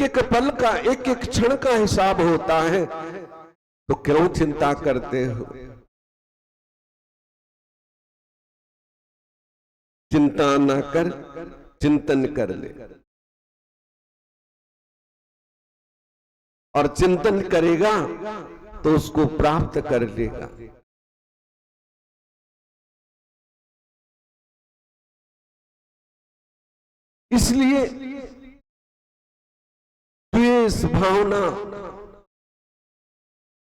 एक पल का, एक एक क्षण का हिसाब होता है, तो क्यों चिंता करते हो? चिंता ना कर, चिंतन कर ले, और चिंतन करेगा तो उसको प्राप्त कर लेगा। इसलिए द्वेष भावना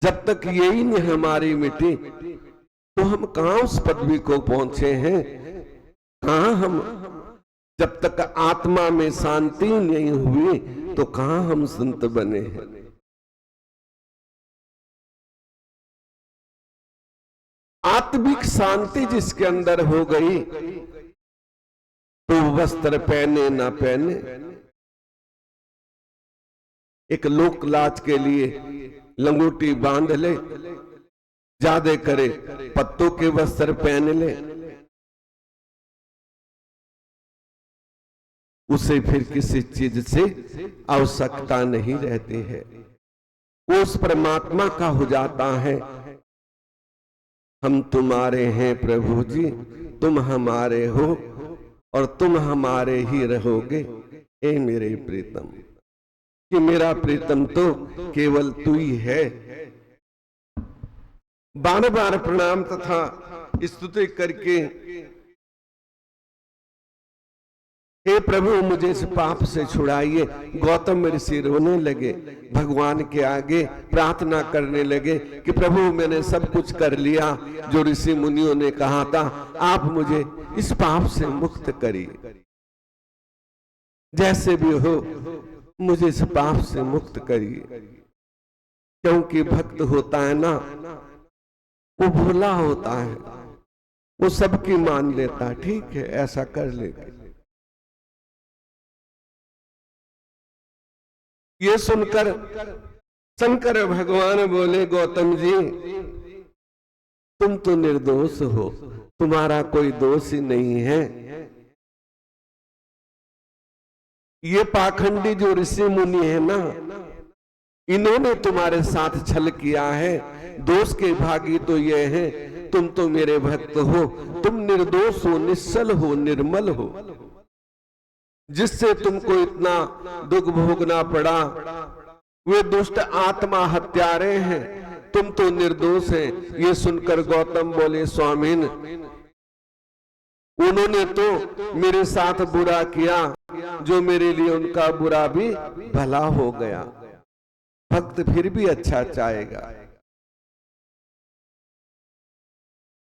जब तक यही नहीं हमारी मिटी, तो हम कहां उस पदवी को पहुंचे हैं? कहां हम, जब तक आत्मा में शांति नहीं हुई तो कहां हम संत बने हैं? आत्मिक शांति जिसके अंदर हो गई, तो वस्त्र पहने ना पहने, एक लोक लाज के लिए लंगोटी बांध ले, ज्यादा करे पत्तों के वस्त्र पहन ले, उसे फिर किसी चीज से आवश्यकता नहीं रहती है। वो उस परमात्मा का हो जाता है। हम तुम्हारे हैं प्रभु जी, तुम हमारे हो और तुम हमारे ही रहोगे, ए मेरे प्रीतम। कि मेरा प्रीतम तो केवल तू ही है। बार बार प्रणाम तथा स्तुति करके, हे प्रभु मुझे इस पाप से छुड़ाइए। गौतम ऋषि रोने लगे, भगवान के आगे प्रार्थना करने लगे कि प्रभु मैंने सब कुछ कर लिया जो ऋषि मुनियों ने कहा था, आप मुझे इस पाप से मुक्त करिए, जैसे भी हो मुझे इस पाप से मुक्त करिए। क्योंकि भक्त होता है ना, वो भोला होता है, वो सबकी मान लेता है, ठीक है ऐसा कर लेगा। ये सुनकर शंकर भगवान बोले, गौतम जी तुम तो निर्दोष हो, तुम्हारा कोई दोष ही नहीं है। ये पाखंडी जो ऋषि मुनि है ना, इन्होंने तुम्हारे साथ छल किया है। दोष के भागी तो ये है, तुम तो मेरे भक्त हो, तुम निर्दोष हो, निश्चल हो, निर्मल हो, जिससे तुमको इतना दुख भोगना पड़ा। वे दुष्ट आत्मा हत्यारे हैं, तुम तो निर्दोष हैं। ये सुनकर गौतम बोले, स्वामीन उन्होंने तो मेरे साथ बुरा किया, जो मेरे लिए उनका बुरा भी भला हो गया। भक्त फिर भी अच्छा चाहेगा,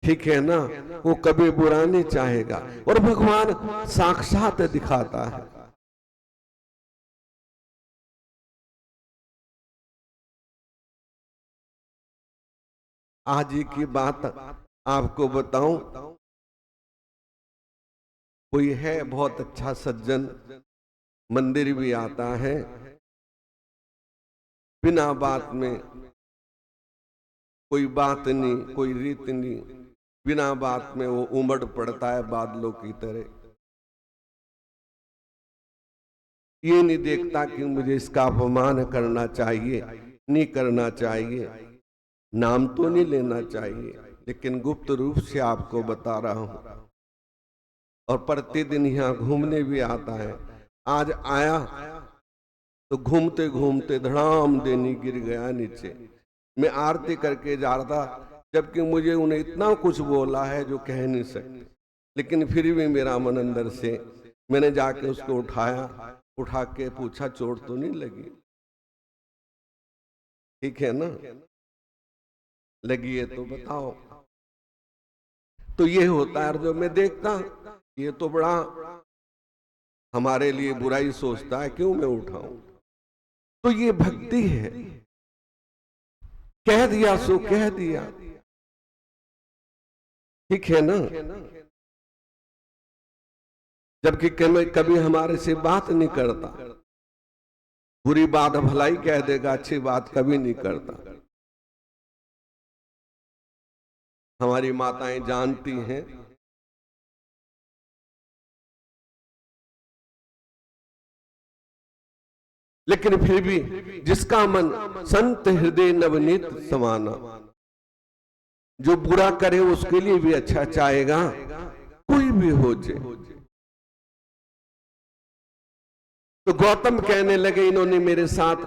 ठीक है ना, वो कभी बुरा नहीं चाहेगा। और भगवान साक्षात दिखाता है। आज की बात आपको बताऊं, कोई है बहुत अच्छा सज्जन, मंदिर भी आता है, बिना बात में, कोई बात नहीं, कोई रीत नहीं, बिना बात में वो उमड़ पड़ता है बादलों की तरह। ये नहीं देखता कि मुझे इसका अपमान करना चाहिए, नहीं करना चाहिए, नाम तो नहीं लेना चाहिए, लेकिन गुप्त रूप से आपको बता रहा हूं। और प्रतिदिन यहाँ घूमने भी आता है। आज आया तो घूमते घूमते धड़ाम देनी गिर गया नीचे। मैं आरती करके जा रहा था, जबकि मुझे उन्हें इतना कुछ बोला है जो कह नहीं सकते, लेकिन फिर भी मेरा मन अंदर से, मैंने जाके उसको उठाया, उठा के पूछा चोट तो नहीं लगी? ठीक है ना, लगी है तो बताओ। तो ये होता है, जो मैं देखता ये तो बड़ा हमारे लिए बुराई सोचता है, क्यों मैं उठाऊं? तो ये भक्ति है, कह दिया सो कह दिया, ठीक है ना। जबकि कभी हमारे से बात नहीं करता, बुरी बात भलाई कह देगा, अच्छी बात कभी नहीं करता। हमारी माताएं जानती हैं, लेकिन फिर भी जिसका मन संत हृदय नवनीत समाना, जो बुरा करे उसके लिए भी अच्छा चाहेगा, कोई भी हो जाए। तो गौतम कहने लगे इन्होंने मेरे साथ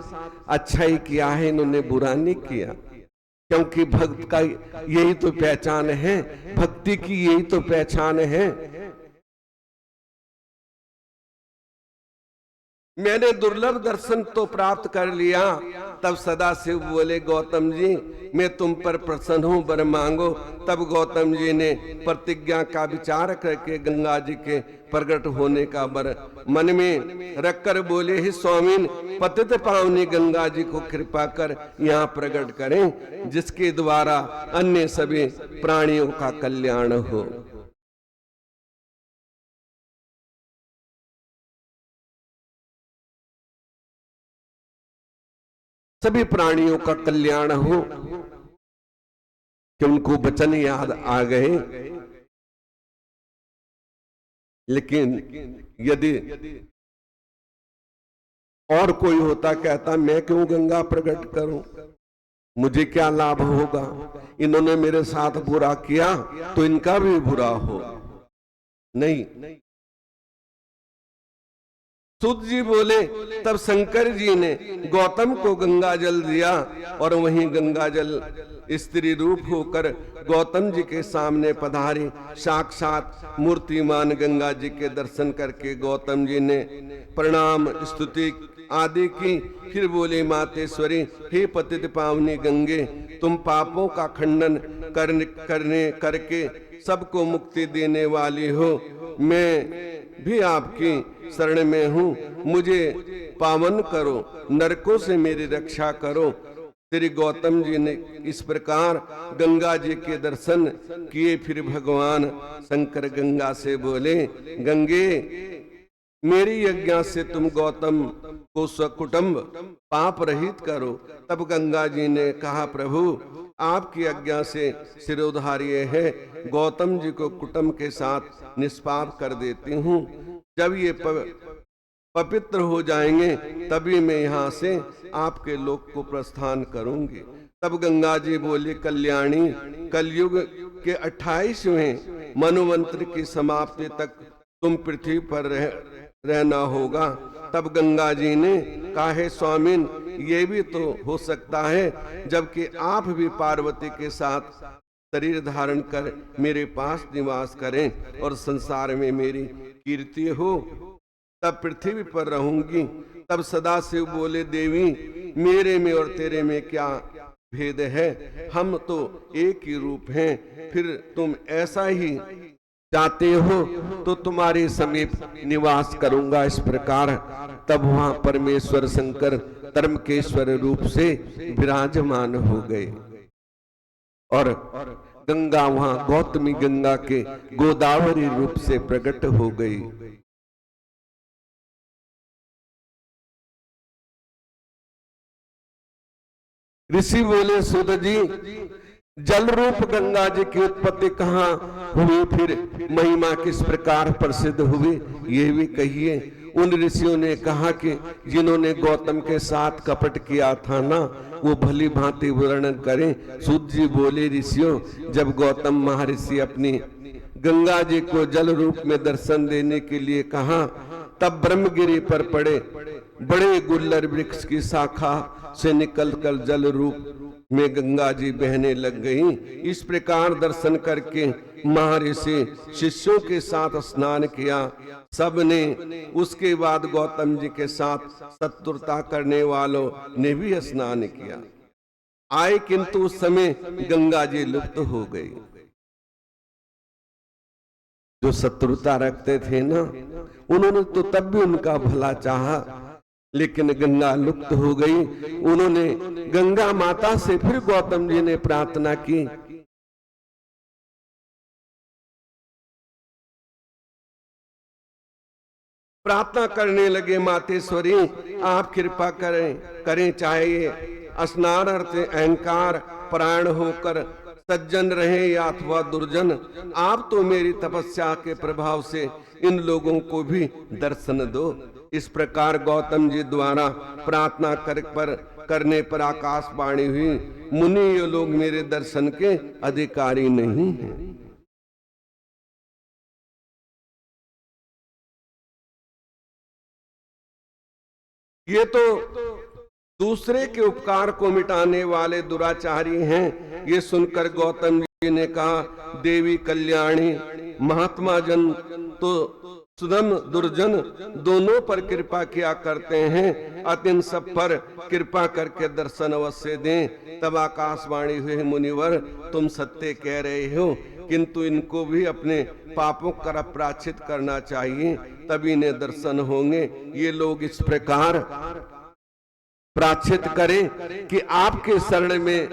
अच्छा ही किया है, इन्होंने बुरा नहीं किया, क्योंकि भक्त का यही तो पहचान है, भक्ति की यही तो पहचान है। मैंने दुर्लभ दर्शन तो प्राप्त कर लिया। तब सदाशिव बोले गौतम जी मैं तुम पर प्रसन्न हूं, वर मांगो। तब गौतम जी ने प्रतिज्ञा का विचार करके गंगा जी के प्रकट होने का वर मन में रखकर बोले ही स्वामीन पतित पावनी गंगा जी को कृपा कर यहाँ प्रकट करें, जिसके द्वारा अन्य सभी प्राणियों का कल्याण हो। सभी प्राणियों का कल्याण हो, कि उनको वचन याद आ गए। लेकिन यदि और कोई होता कहता मैं क्यों गंगा प्रकट करूं, मुझे क्या लाभ होगा, इन्होंने मेरे साथ बुरा किया तो इनका भी बुरा हो। नहीं, सूत जी बोले तब शंकर जी ने गौतम को गंगा जल दिया और वहीं गंगा जल स्त्री रूप होकर गौतम जी के सामने पधारी। साक्षात मूर्तिमान गंगा जी के दर्शन करके गौतम जी ने प्रणाम स्तुति आदि की। फिर बोले मातेश्वरी हे पतित पावनी गंगे, तुम पापों का खंडन करके सबको मुक्ति देने वाली हो। मैं भी आपकी शरण में हूँ, मुझे पावन करो, नरकों से मेरी रक्षा करो। श्री गौतम जी ने इस प्रकार गंगा जी के दर्शन किए। फिर भगवान शंकर गंगा से बोले गंगे मेरी आज्ञा से तुम गौतम को सकुटुंब पाप रहित करो। तब गंगा जी ने कहा प्रभु आपकी आज्ञा से सिरोधार्य है, गौतम जी को कुटुंब के साथ निष्पाप कर देती हूँ। जब ये पवित्र हो जाएंगे तभी मैं यहाँ से आपके लोक को प्रस्थान करूंगी। तब गंगा जी बोली कल्याणी कलयुग के 28वें मनोमंत्र की समाप्ति तक तुम पृथ्वी पर रहना होगा। तब गंगा जी ने कहा है स्वामिन ये भी तो हो सकता है, जबकि आप भी पार्वती के साथ शरीर धारण कर मेरे पास निवास करें और संसार में मेरी कीर्ति हो, तब पृथ्वी पर रहूंगी। तब सदाशिव बोले देवी मेरे में और तेरे में क्या भेद है, हम तो एक ही रूप हैं। फिर तुम ऐसा ही चाहते हो तो तुम्हारे समीप निवास करूंगा। इस प्रकार तब वहां परमेश्वर शंकर धर्मकेश्वर रूप से विराजमान हो गए और गंगा वहां गौतमी गंगा के गोदावरी रूप से प्रकट हो गई। ऋषि बोले सुत जी जल रूप गंगा जी की उत्पत्ति कहाँ हुई, फिर महिमा किस प्रकार प्रसिद्ध हुई, ये भी कहिए। उन ऋषियों ने कहा कि जिन्होंने गौतम के साथ कपट किया था ना, वो भली भांति वर्णन करें। सूत जी बोले ऋषियों जब गौतम महर्षि अपनी गंगा जी को जल रूप में दर्शन देने के लिए कहा, तब ब्रह्मगिरी पर पड़े बड़े गुल्लर वृक्ष की शाखा से निकलकर जल रूप में गंगा जी बहने लग गई। इस प्रकार दर्शन करके महर्षि शिष्यों के साथ स्नान किया। सबने उसके बाद गौतम जी के साथ शत्रुता करने वालों ने भी स्नान किया आए, किंतु उस समय गंगा जी लुप्त हो गई। जो शत्रुता रखते थे ना, उन्होंने तो तब भी उनका भला चाहा, लेकिन गंगा लुप्त हो गई। उन्होंने गंगा माता से फिर गौतम जी ने प्रार्थना की, प्रार्थना करने लगे मातेश्वरी आप कृपा करें चाहे ये स्नान अर्थ अहंकार परायण होकर सज्जन रहे या अथवा दुर्जन, आप तो मेरी तपस्या के प्रभाव से इन लोगों को भी दर्शन दो। इस प्रकार गौतम जी द्वारा प्रार्थना करने पर आकाशवाणी हुई, मुनि ये लोग मेरे दर्शन के अधिकारी नहीं हैं। ये तो दूसरे के उपकार को मिटाने वाले दुराचारी हैं। ये सुनकर गौतम जी ने कहा, देवी कल्याणी, महात्मा जन तो सुदम दुर्जन दोनों पर कृपा किया करते हैं, अतिन सब पर कृपा करके दर्शन अवश्य दें। तब आकाशवाणी हुई, मुनिवर तुम सत्य कह रहे हो, किंतु इनको भी अपने पापों का प्रायश्चित करना चाहिए, तभी इन्हें दर्शन होंगे। ये लोग इस प्रकार प्रायश्चित करें कि आपके शरण में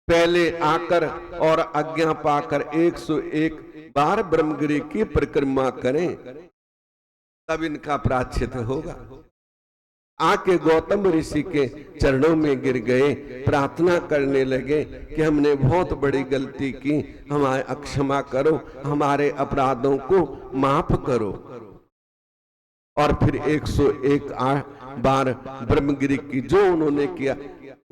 पहले आकर और आज्ञा पाकर 101 बार ब्रह्मगिरी की परिक्रमा करें, तब इनका प्रायश्चित होगा। आके गौतम ऋषि के चरणों में गिर गए, प्रार्थना करने लगे कि हमने बहुत बड़ी गलती की, हमारे अक्षमा करो, हमारे अपराधों को माफ करो। और फिर 101 बार ब्रह्मगिरी की जो उन्होंने किया।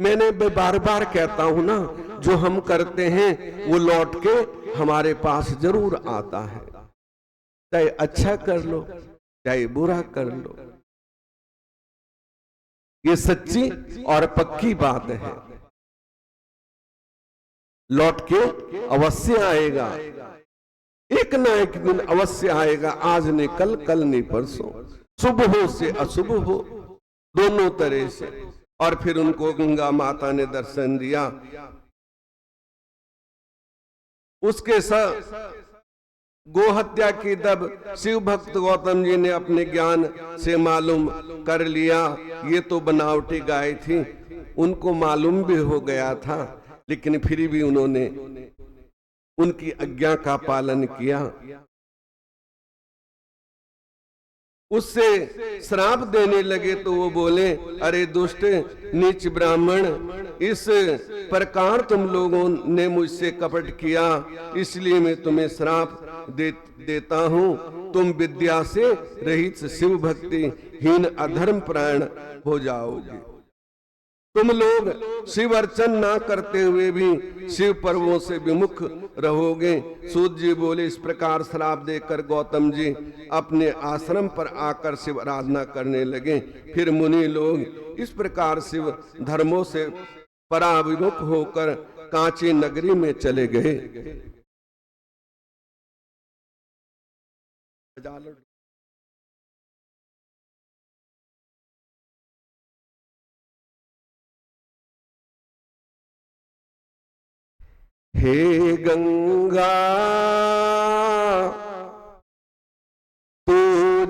मैंने बार बार कहता हूं ना, जो हम करते हैं वो लौट के हमारे पास जरूर आता है, चाहे अच्छा कर लो चाहे बुरा कर लो। ये सच्ची और पक्की बात है, लौट के अवश्य आएगा, एक ना एक दिन अवश्य आएगा। आज नहीं कल, कल नहीं परसों, शुभ हो से अशुभ हो, दोनों तरह से। और फिर उनको गंगा माता ने दर्शन दिया। उसके साथ गोहत्या की तब शिव भक्त गौतम जी ने अपने ज्ञान से मालूम कर लिया, ये तो बनावटी गाय थी। उनको मालूम भी हो गया था, लेकिन फिर भी उन्होंने उनकी आज्ञा का पालन किया। उससे श्राप देने लगे तो वो बोले, अरे दुष्ट नीच ब्राह्मण, इस प्रकार तुम लोगों ने मुझसे कपट किया, इसलिए मैं तुम्हें श्राप देता हूं। तुम विद्या से रहित शिव भक्ति हीन अधर्म परायण हो जाओगे। तुम लोग शिव अर्चन ना करते हुए भी शिव पर्वों से विमुख रहोगे। सूत जी बोले, इस प्रकार श्राप देकर गौतम जी अपने आश्रम पर आकर शिव आराधना करने लगे। फिर मुनि लोग इस प्रकार शिव धर्मों से पराविमुख होकर कांची नगरी में चले गए। हे गंगा तू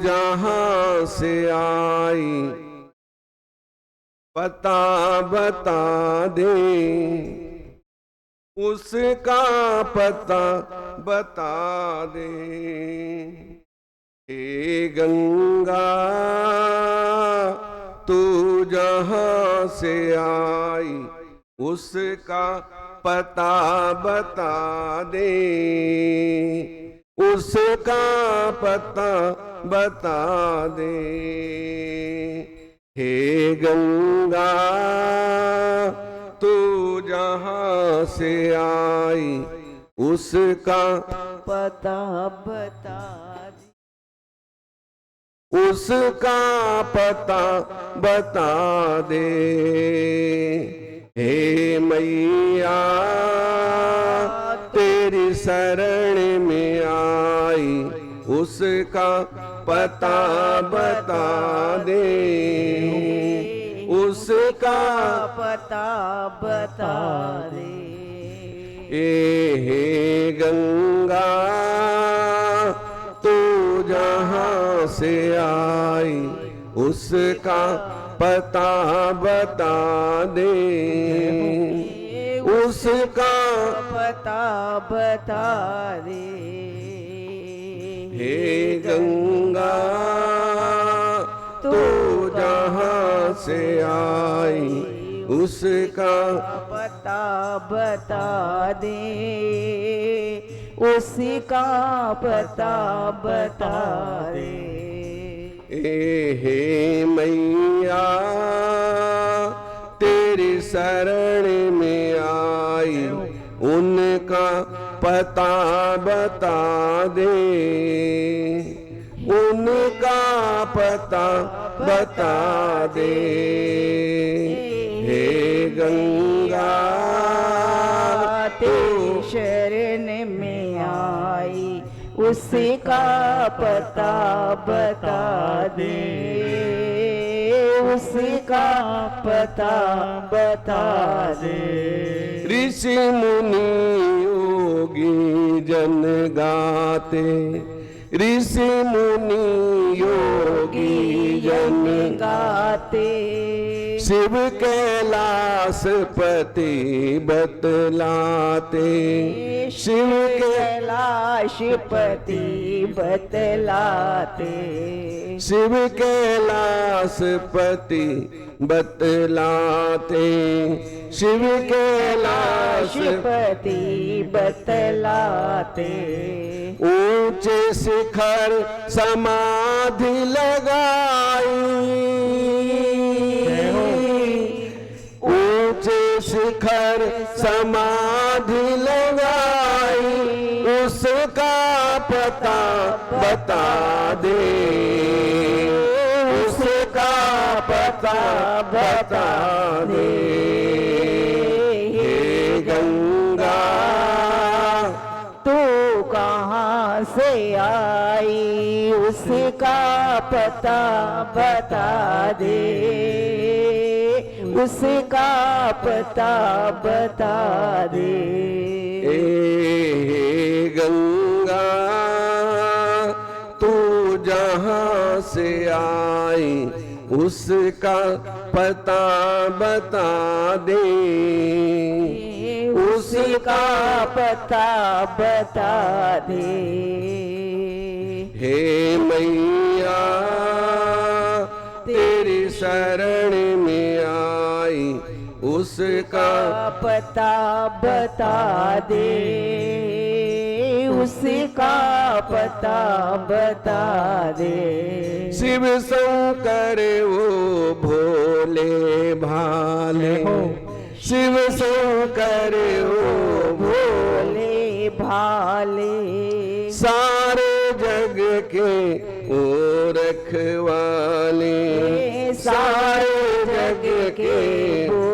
जहां से आई, पता बता दे, उसका पता बता दे। हे गंगा तू जहां से आई, उसका पता बता दे, उसका पता बता दे। हे गंगा तू जहां से आई, उसका पता बता दे, उसका पता बता दे। हे मैया तेरी शरण में आई, उसका पता बता दे, उसका पता बता दे। हे गंगा तू जहां से आई, उसका पता बता दे, उसका पता बता दे। हे गंगा तू जहां से आई, उसका पता बता दे, उसका पता बता दे। हे मैया तेरी शरण में आई, उनका पता बता दे, उनका पता बता दे। हे गंगा तेरी शरण में आई, उसका पता बता दे, उसका पता बता दे। ऋषि मुनि योगी जन गाते, ऋषि मुनि योगी जन गाते, शिव कैलाश पति बतलाते, शिव कैलाश पति बतलाते, शिव कैलाश पति बतलाते, शिव कैलाश पति बतलाते। ऊंचे शिखर समाधि लगाई, ऊंचे शिखर समाधि लगाई, उसका पता बता दे, उसका पता बता दे। हे गंगा तू कहाँ से आई, उसका पता बता दे, उसका पता बता दे। हे गंगा तू जहाँ से आई, उसका पता बता दे, उसका पता बता दे। हे मैया तेरी शरण में आई, उसका पता बता दे, उसका पता बता दे। शिव शंकर वो भोले भाले, शिव शंकर वो भोले भाले, सारे जग के ओ रखवाले, सारे जग के वो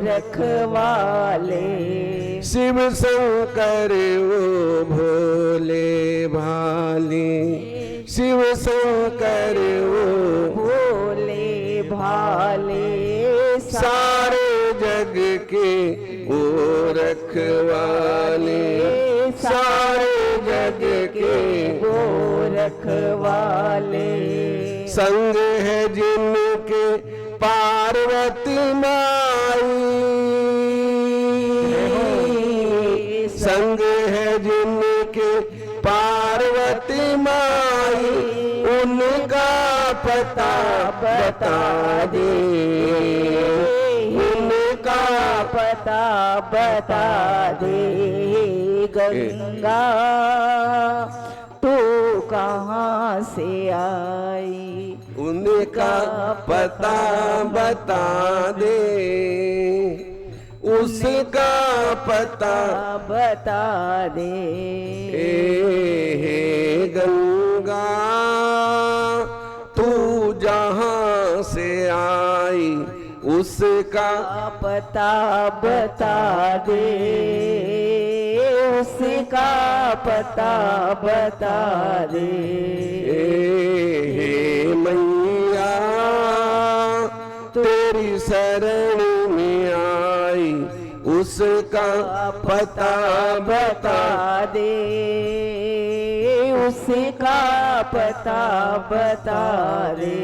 रखवाले। शिव शंकर वो भोले भाले, शिव शंकर वो भोले भाले, सारे जग के ओ रखवाले, सारे जग के वो रखवाले। संग है जिनके पार्वती माई, संग है जिनके पार्वती माई, उनका पता बता दे, उनका पता बता दे। गंगा तू कहाँ से आई, उनका पता बता दे, उसका पता बता दे। हे गंगा तू जहाँ से आई, उसका पता बता दे, उसका पता बता दे। हे मैया तेरी शरण में आई, उसका पता बता दे, उसका पता बता दे।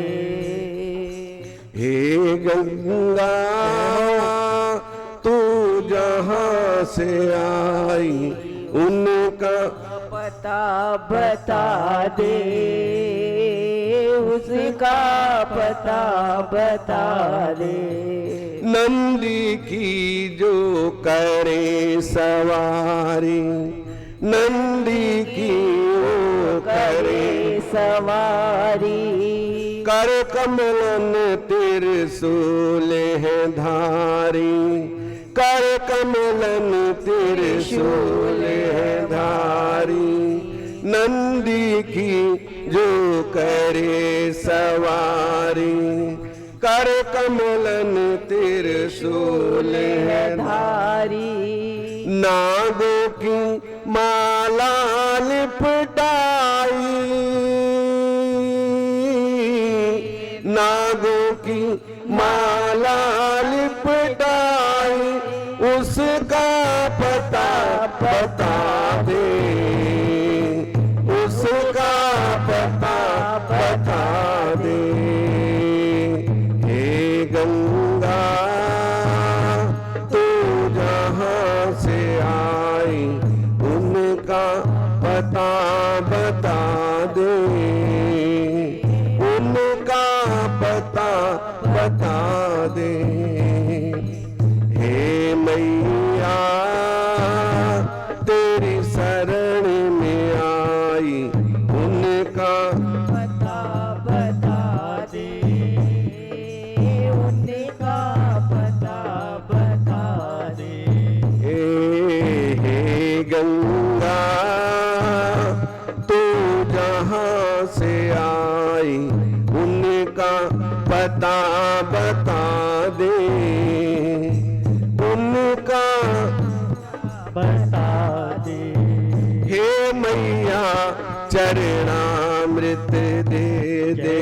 हे गंगा तू जहाँ से आई, उनका पता बता दे, उसका पता बता दे। नंदी की जो करे सवारी, नंदी की वो करे सवारी, कर कमलन त्रिशूल है धारी, कर कमलन त्रिशूल है धारी, नंदी की जो करे सवारी, कर कमलन त्रिशूल है धारी, नागों की माला लिपटाई, नागों की माला लिपटाई, उसका पता बता दे, उसका पता बता दे। हे गंगा तू जहाँ से आई, उनका पता बता दे, उनका पता बता दे। हे मैया तेरी शरण में आई, उनका पता बता दे, उनका पता बता दे। हे गंगा तू जहाँ से आई, उनका पता बता दे, उनका बता दे। हे मैया चरणामृत दे दे,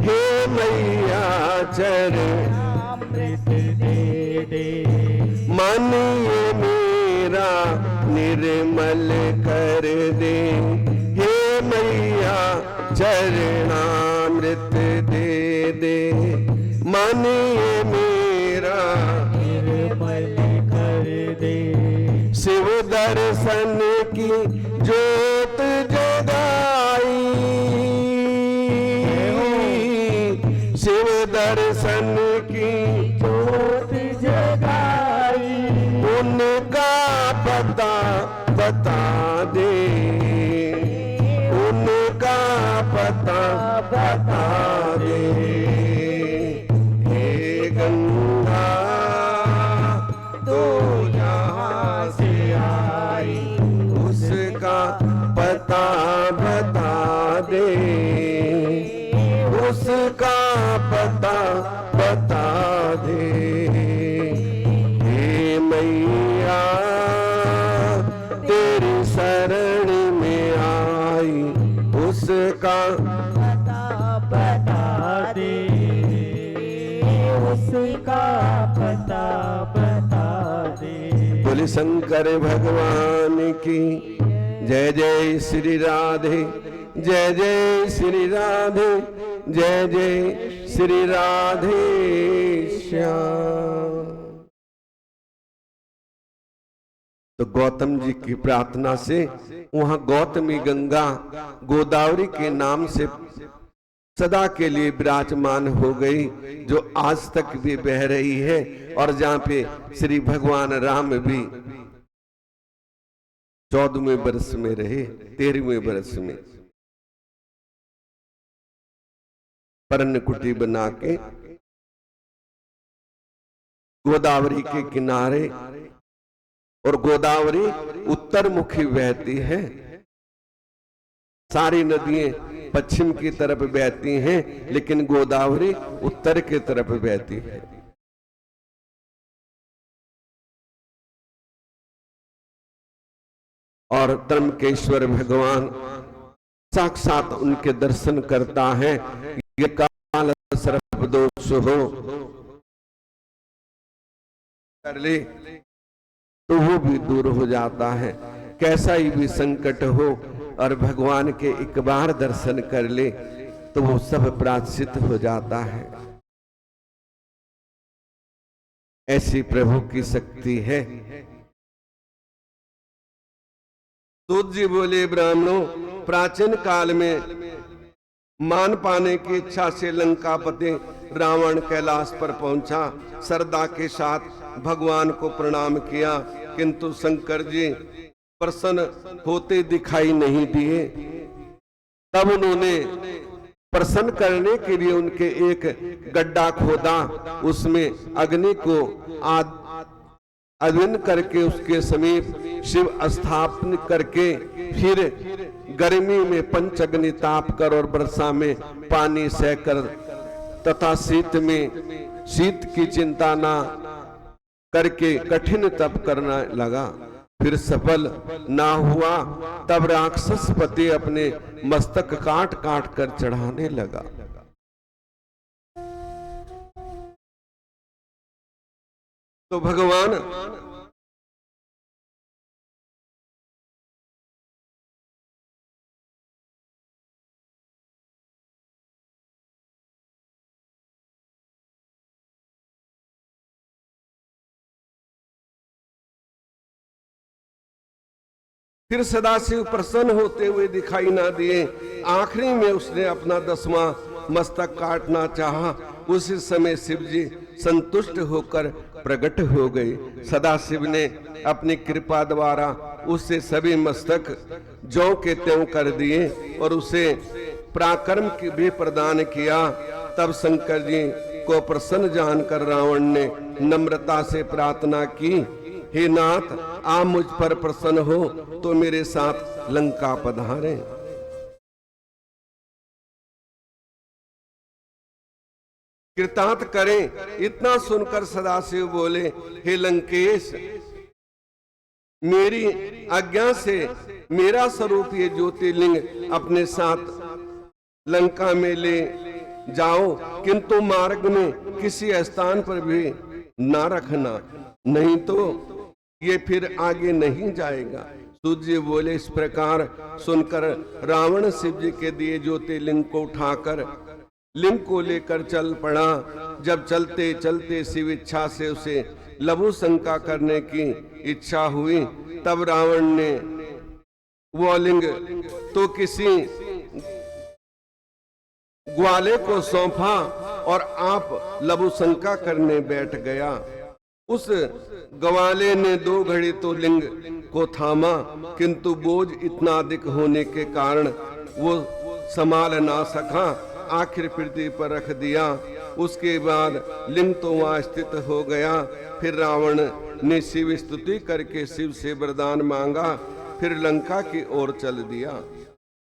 हे मैया अमृत दे दे, मन ये मेरा निर्मल कर दे, हे मैया चरणामृत दे दे, मन ये मेरा निर्मल कर दे। शिव दर्शन की ज्योत जगाई, शिव दर्शन की ज्योत जगाई, उनका पता बता दे, उनका पता बता दे। हे गंगा तू जहाँ से आई, उसका पता बता दे, उसका पता बता दे। हे मैया तेरी शरण में आई, उसका पता बता दे, उसका पता बता दे। बोले शंकर भगवान की जय। जय श्री राधे, जय जय श्री राधे, जय जय श्री राधे श्याम। तो गौतम जी की प्रार्थना से वहां गौतमी गंगा गोदावरी के नाम से सदा के लिए विराजमान हो गई, जो आज तक भी बह रही है, और जहां पे श्री भगवान राम भी 14वें वर्ष में रहे, 13वें वर्ष में परन कुटी बना के गोदावरी के किनारे, और गोदावरी उत्तर मुखी बहती है, सारी नदियां पश्चिम की तरफ बहती हैं, लेकिन गोदावरी उत्तर की तरफ बहती है। और त्र्यंबकेश्वर भगवान साक्षात उनके दर्शन करता है। ये काल सर्प दोष हो कर ले तो वो भी दूर हो जाता है, कैसा ही भी संकट हो और भगवान के एक बार दर्शन कर ले तो वो सब प्रायश्चित हो जाता है। ऐसी प्रभु की शक्ति है। सूत जी बोले, ब्राह्मणों, प्राचीन काल में मान पाने की इच्छा से लंकापति रावण कैलाश पर पहुंचा, श्रद्धा के साथ भगवान को प्रणाम किया, किंतु शंकर जी प्रसन्न होते दिखाई नहीं दिए। तब उन्होंने प्रसन्न करने के लिए उनके एक गड्ढा खोदा, उसमें अग्नि को अधीन करके उसके समीप शिव स्थापन करके फिर गर्मी में पंचअग्नि ताप कर और वर्षा में पानी सहकर तथा शीत में शीत की चिंता ना करके कठिन तप करना लगा। फिर सफल ना हुआ, तब राक्षस पति अपने मस्तक काट काट कर चढ़ाने लगा। तो भगवान फिर सदाशिव प्रसन्न होते हुए दिखाई ना दिए। आखिरी में उसने अपना 10वां मस्तक काटना चाहा। उसी समय शिव जी संतुष्ट होकर प्रकट हो गए। सदाशिव ने अपनी कृपा द्वारा उससे सभी मस्तक ज्यों के त्यों कर दिए और उसे पराक्रम भी प्रदान किया। तब शंकर जी को प्रसन्न जानकर रावण ने नम्रता से प्रार्थना की, हे नाथ, आप मुझ पर प्रसन्न हो तो मेरे साथ लंका पधारें। कृतार्थ करें। इतना सुनकर सदाशिव बोले, हे लंकेश, मेरी आज्ञा से मेरा स्वरूप ये ज्योतिर्लिंग अपने साथ लंका में ले जाओ, किंतु मार्ग में किसी स्थान पर भी ना रखना, नहीं तो ये फिर आगे नहीं जाएगा। सूत जी बोले। इस प्रकार सुनकर रावण शिव जी के दिए ज्योतिर्लिंग को उठाकर लिंग को लेकर चल पड़ा। जब चलते चलते शिव इच्छा से उसे लघु शंका करने की इच्छा हुई, तब रावण ने वो लिंग तो किसी ग्वाले को सौंपा और आप लघु शंका करने बैठ गया। उस ग्वाले ने 2 घड़ी तो लिंग को थामा, किंतु बोझ इतना अधिक होने के कारण वो संभाल ना सका। आखिर पृथ्वी पर रख दिया। उसके बाद लिंग तो वहां स्थित हो गया। फिर रावण ने शिव स्तुति करके शिव से वरदान मांगा, फिर लंका की ओर चल दिया।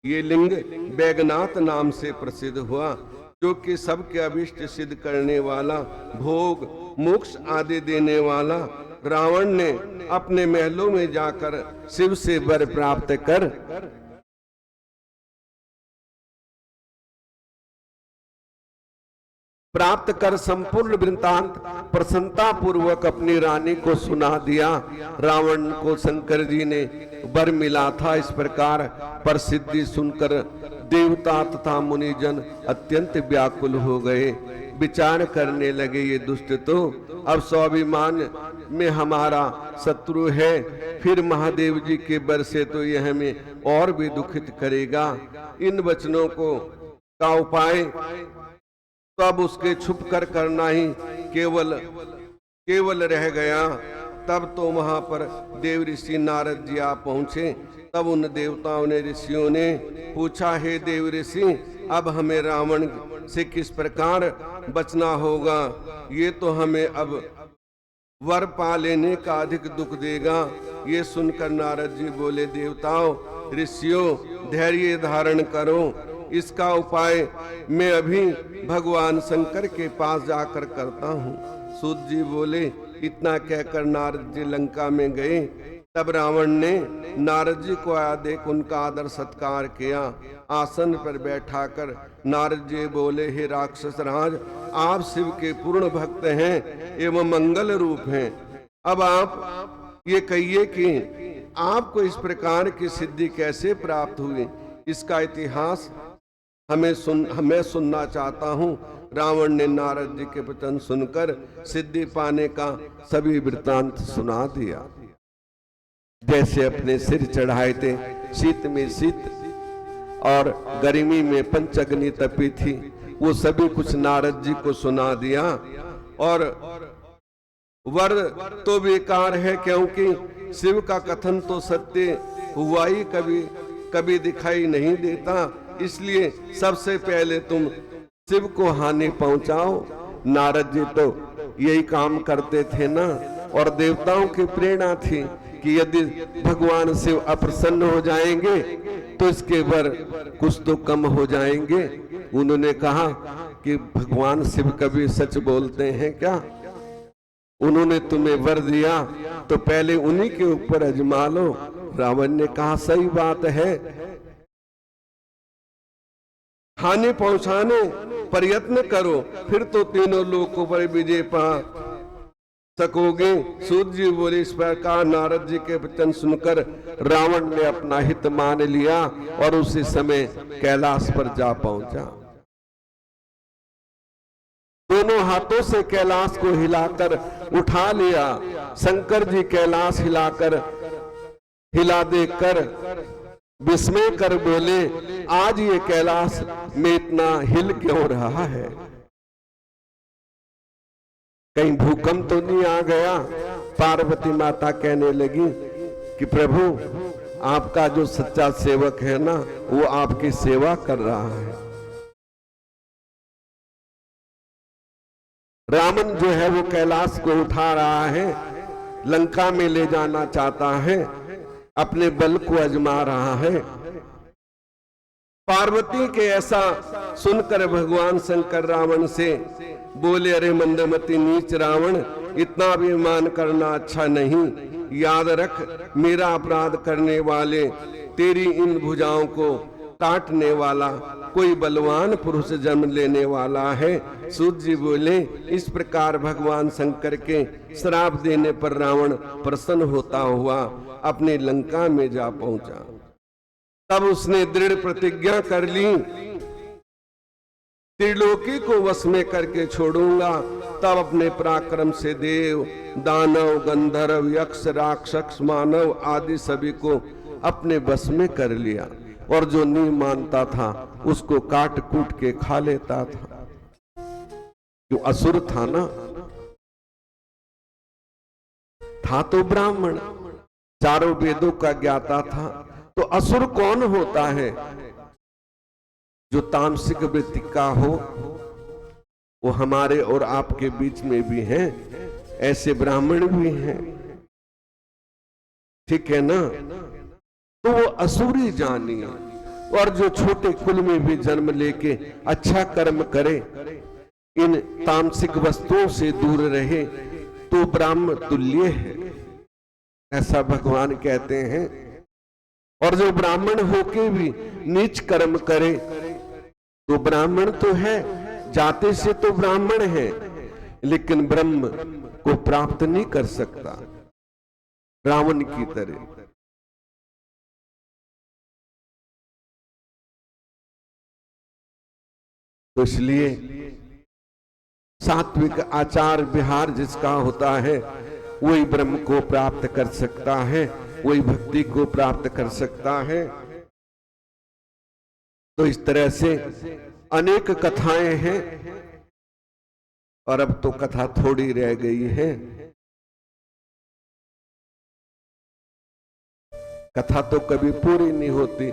ये लिंग बैगनाथ नाम से प्रसिद्ध हुआ, जो कि सबके अभिष्ट सिद्ध करने वाला, भोग मोक्ष आदि देने वाला। रावण ने अपने महलों में जाकर शिव से वर प्राप्त कर संपूर्ण वृत्तांत प्रसन्नता पूर्वक अपनी रानी को सुना दिया। रावण को शंकर जी ने वर मिला था। इस प्रकार प्रसिद्धि सुनकर देवता तथा मुनिजन अत्यंत व्याकुल हो गए। विचार करने लगे, ये दुष्ट तो अब स्वाभिमान में हमारा शत्रु है, फिर महादेव जी के वर से तो यह हमें और भी दुखित करेगा। इन वचनों को का उपाय तो अब उसके छुप कर करना ही केवल रह गया। तब तो वहां पर देव ऋषि नारद जी आ पहुंचे। तब उन देवताओं ने ऋषियों ने पूछा, हे देव ऋषि, अब हमें रावण से किस प्रकार बचना होगा? ये तो हमें अब वर पा लेने का अधिक दुख देगा। ये सुनकर नारद जी बोले, देवताओं ऋषियों, धैर्य धारण करो, इसका उपाय मैं अभी भगवान शंकर के पास जाकर करता हूँ। सूत जी बोले। इतना कहकर नारद जी लंका में गए। तब रावण ने नारद जी को आया देख उनका आदर सत्कार किया। आसन पर बैठाकर नारद जी बोले, हे राक्षस राज, आप शिव के पूर्ण भक्त हैं एवं मंगल रूप हैं। अब आप ये कहिए कि आपको इस प्रकार की सिद्धि कैसे प्राप्त हुई, इसका इतिहास मैं सुनना चाहता हूँ। रावण ने नारद जी के वचन सुनकर सिद्धि पाने का सभी वृत्तांत सुना दिया। जैसे अपने सिर चढ़ाए थे, शीत में शीत और गर्मी में पंचअग्नि तपी थी, वो सभी कुछ नारद जी को सुना दिया। और वर तो बेकार है, क्योंकि शिव का कथन तो सत्य हुआ ही कभी दिखाई नहीं देता। इसलिए सबसे पहले तुम शिव को हानि पहुंचाओ। नारद जी तो यही काम करते थे ना, और देवताओं की प्रेरणा थी कि यदि भगवान शिव अप्रसन्न हो जाएंगे तो इसके वर कुछ तो कम हो जाएंगे। उन्होंने कहा कि भगवान शिव कभी सच बोलते हैं क्या? उन्होंने तुम्हें वर दिया तो पहले उन्हीं के ऊपर अजमा लो। रावण ने कहा सही बात है, हानि पहुंचाने प्रयत्न करो, फिर तो तीनों लोगों पर विजय पा सकोगे। सूत जी बोले। इस प्रकार नारद जी के वचन सुनकर रावण ने अपना हित मान लिया और उसी समय कैलाश पर जा पहुंचा। दोनों हाथों से कैलाश को हिलाकर उठा लिया। शंकर जी कैलाश हिला देकर विस्मय कर बोले, आज ये कैलाश में इतना हिल क्यों रहा है? कहीं भूकंप तो नहीं आ गया? पार्वती माता कहने लगी कि प्रभु, आपका जो सच्चा सेवक है ना, वो आपकी सेवा कर रहा है। रावण जो है वो कैलाश को उठा रहा है, लंका में ले जाना चाहता है, अपने बल को आजमा रहा है। पार्वती के ऐसा सुनकर भगवान शंकर रावण से बोले, अरे मंदमती नीच रावण, इतना अभिमान करना अच्छा नहीं। याद रख, मेरा अपराध करने वाले तेरी इन भुजाओं को काटने वाला कोई बलवान पुरुष जन्म लेने वाला है। सूत जी बोले। इस प्रकार भगवान शंकर के श्राप देने पर रावण प्रसन्न होता हुआ अपनी लंका में जा पहुंचा। तब उसने दृढ़ प्रतिज्ञा कर ली, त्रिलोकी को वश में करके छोड़ूंगा। तब अपने पराक्रम से देव, दानव, गंधर्व, यक्ष, राक्षस, मानव आदि सभी को अपने वश में कर लिया, और जो नहीं मानता था उसको काट कूट के खा लेता था। जो असुर था ना, था तो ब्राह्मण, चारों वेदों का ज्ञाता था। तो असुर कौन होता है? जो तामसिक वृत्ति का हो। वो हमारे और आपके बीच में भी हैं, ऐसे ब्राह्मण भी हैं, ठीक है ना? तो वो असुरी जानिए, और जो छोटे कुल में भी जन्म लेके अच्छा कर्म करे, इन तामसिक वस्तुओं से दूर रहे, तो ब्राह्मण तुल्य है, ऐसा भगवान कहते हैं। और जो ब्राह्मण होके भी नीच कर्म करे, तो ब्राह्मण तो है, जाति से तो ब्राह्मण है, लेकिन ब्रह्म को प्राप्त नहीं कर सकता, रावण की तरह। तो इसलिए सात्विक आचार विहार जिसका होता है, वही ब्रह्म को प्राप्त कर सकता है, वही भक्ति को प्राप्त कर सकता है। तो इस तरह से अनेक कथाएं हैं, और अब तो कथा थोड़ी रह गई है। कथा तो कभी पूरी नहीं होती,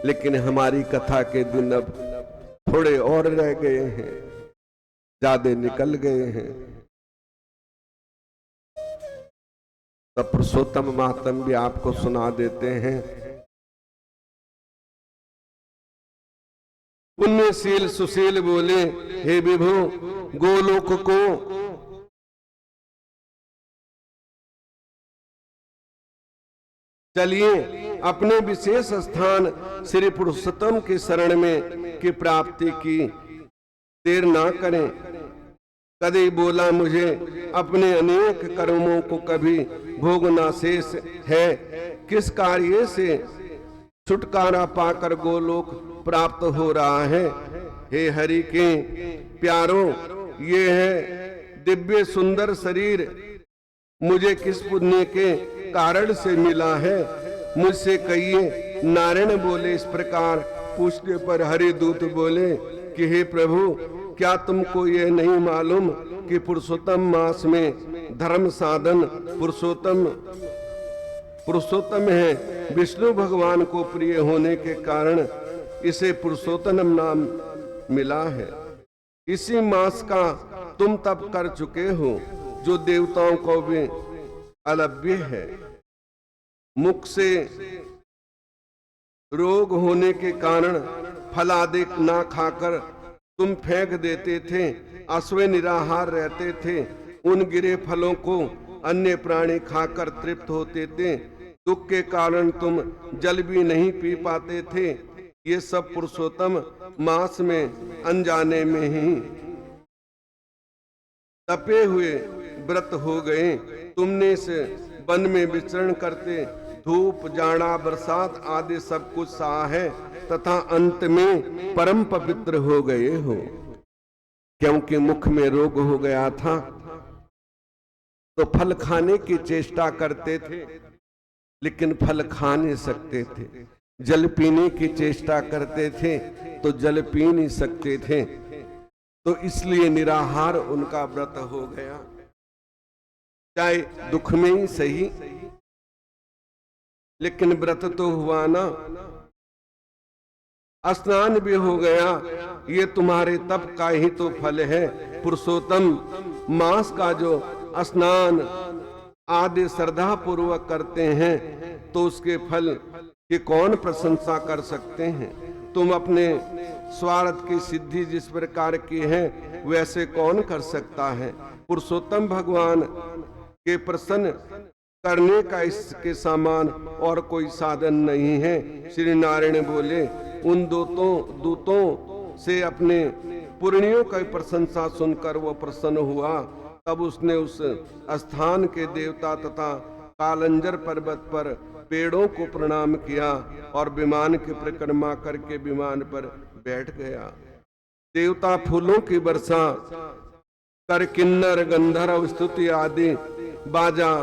लेकिन हमारी कथा के दिन अब थोड़े और रह गए हैं, ज्यादा निकल गए हैं। तब पुरुषोत्तम महात्म भी आपको सुना देते हैं। पुण्यशील सुशील बोले, हे विभो, गोलोक को चलिए अपने विशेष स्थान श्री पुरुषोत्तम के शरण में की प्राप्ति की देर ना करें। कभी बोला, मुझे अपने अनेक कर्मों को कभी भोगना शेष है, किस कार्य से छुटकारा पाकर गोलोक प्राप्त हो रहा है। हे हरि के प्यारो, ये है दिव्य सुंदर शरीर मुझे किस पुण्य के कारण से मिला है, मुझसे कहिए। नारायण बोले। इस प्रकार पूछने पर हरिदूत बोले कि हे प्रभु, क्या तुमको ये नहीं मालूम कि पुरुषोत्तम मास में धर्म साधन पुरुषोत्तम है। विष्णु भगवान को प्रिय होने के कारण इसे पुरुषोत्तम नाम मिला है। इसी मास का तुम तप कर चुके हो जो देवताओं को भी अलभ्य है। मुख से रोग होने के कारण फल आदि ना खाकर तुम फेंक देते थे, अश्वे निराहार रहते थे, उन गिरे फलों को अन्य प्राणी खाकर तृप्त होते थे। दुख के कारण तुम जल भी नहीं पी पाते थे। ये सब पुरुषोत्तम मास में अनजाने में ही तपे हुए व्रत हो गए। तुमने इस वन में विचरण करते धूप, जाड़ा, बरसात आदि सब कुछ सहा है तथा अंत में परम पवित्र हो गए हो। क्योंकि मुख में रोग हो गया था तो फल खाने की चेष्टा करते थे, लेकिन फल खा नहीं सकते थे। जल पीने की चेष्टा करते थे तो जल पी नहीं सकते थे, तो इसलिए निराहार उनका व्रत हो गया। चाहे दुख में ही सही, लेकिन व्रत तो हुआ ना। स्नान भी हो गया, ये तुम्हारे तप का ही तो फल है। पुरुषोत्तम मास का जो स्नान आदि श्रद्धा पूर्वक करते हैं तो उसके फल की कौन प्रशंसा कर सकते हैं। तुम अपने स्वार्थ की सिद्धि जिस प्रकार की है वैसे कौन कर सकता है। पुरुषोत्तम भगवान के प्रसन्न करने का इसके समान और कोई साधन नहीं है। श्री नारायण बोले, उन दूतों से अपने पुण्यों की प्रशंसा सुनकर वो प्रसन्न हुआ। तब उसने उस स्थान के देवता तथा कालंजर पर्वत पर पेड़ों को प्रणाम किया और विमान की परिक्रमा करके विमान पर बैठ गया। देवता फूलों की वर्षा कर किन्नर गंधर्व स्तुति आदि बाजा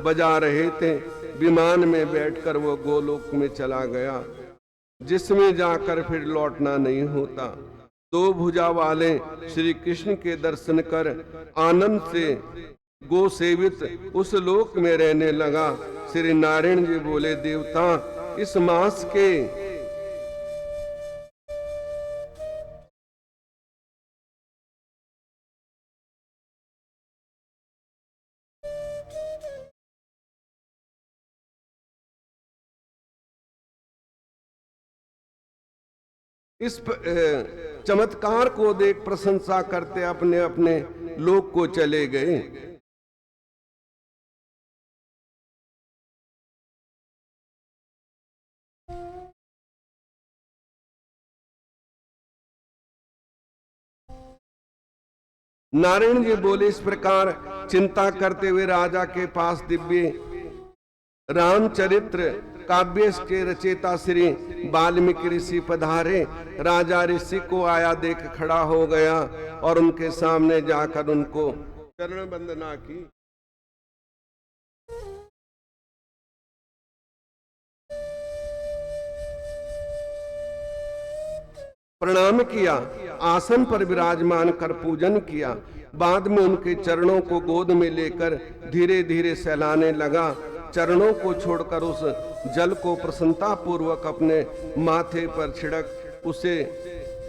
बजा रहे थे। विमान में बैठकर वो गोलोक में चला गया, जिसमें जाकर फिर लौटना नहीं होता। दो भुजा वाले श्री कृष्ण के दर्शन कर आनंद से गो सेवित उस लोक में रहने लगा। श्री नारायण जी बोले, देवता इस मास के इस चमत्कार को देख प्रशंसा करते अपने अपने लोक को चले गए। नारायण जी बोले, इस प्रकार चिंता करते हुए राजा के पास दिव्य रामचरित्र काव्य के रचयिता श्री वाल्मीकि ऋषि पधारे। राजा ऋषि को आया देख खड़ा हो गया और उनके सामने जाकर उनको चरण वंदना की। प्रणाम किया, आसन पर विराजमान कर पूजन किया। बाद में उनके चरणों को गोद में लेकर धीरे धीरे सहलाने लगा। चरणों को छोड़कर उस जल को प्रसन्नता पूर्वक अपने माथे पर छिड़क उसे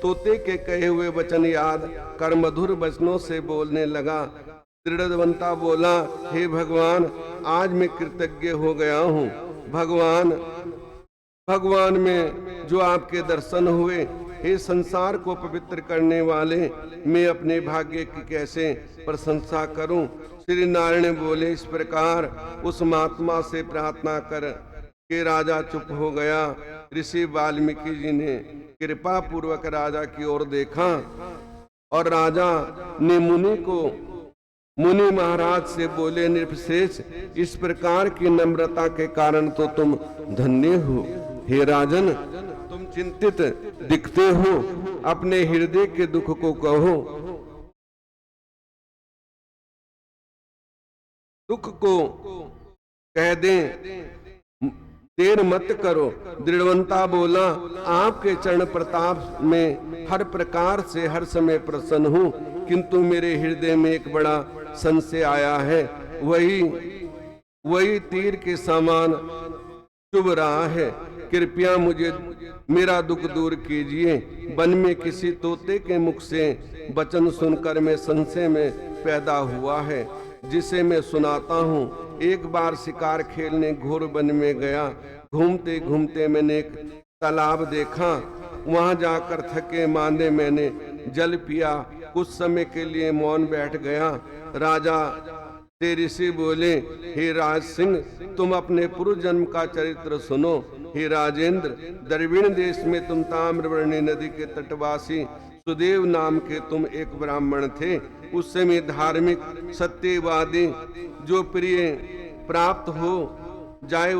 तोते के कहे हुए वचन याद कर मधुर वचनों से बोलने लगा। दृढ़वंता बोला, हे भगवान, आज मैं कृतज्ञ हो गया हूँ। भगवान में जो आपके दर्शन हुए, हे संसार को पवित्र करने वाले, मैं अपने भाग्य की कैसे प्रशंसा करूं। श्री नारायण बोले, इस प्रकार उस महात्मा से प्रार्थना कर के राजा चुप हो गया। ऋषि वाल्मीकि जी ने कृपा पूर्वक राजा की ओर देखा और राजा ने मुनि महाराज से बोले, निर्विशेष इस प्रकार की नम्रता के कारण तो तुम धन्य हो। हे राजन, तुम चिंतित दिखते हो, अपने हृदय के दुख को कहो। दुख को कह दें, देर मत करो। दृढ़वंता बोला, आपके चरण प्रताप में हर प्रकार से हर समय प्रसन्न हूँ, किंतु मेरे हृदय में एक बड़ा संशय आया है। वही तीर के समान चुभ रहा है। कृपया मुझे मेरा दुख दूर कीजिए। वन में किसी तोते के मुख से वचन सुनकर मैं संशय में पैदा हुआ है, जिसे मैं सुनाता हूँ। एक बार शिकार खेलने घोर वन में गया। घूमते घूमते मैंने एक तालाब देखा। वहां जाकर थके मांदे मैंने जल पिया। कुछ समय के लिए मौन बैठ गया। राजा ते ऋषि बोले, हे राज सिंह, तुम अपने पूर्व जन्म का चरित्र सुनो। हे राजेंद्र, द्रविड़ देश में तुम ताम्रवर्णी नदी के तटवासी सुदेव नाम के तुम एक ब्राह्मण थे। उस समय धार्मिक सत्यवादी जो प्रिय प्राप्त हो जाए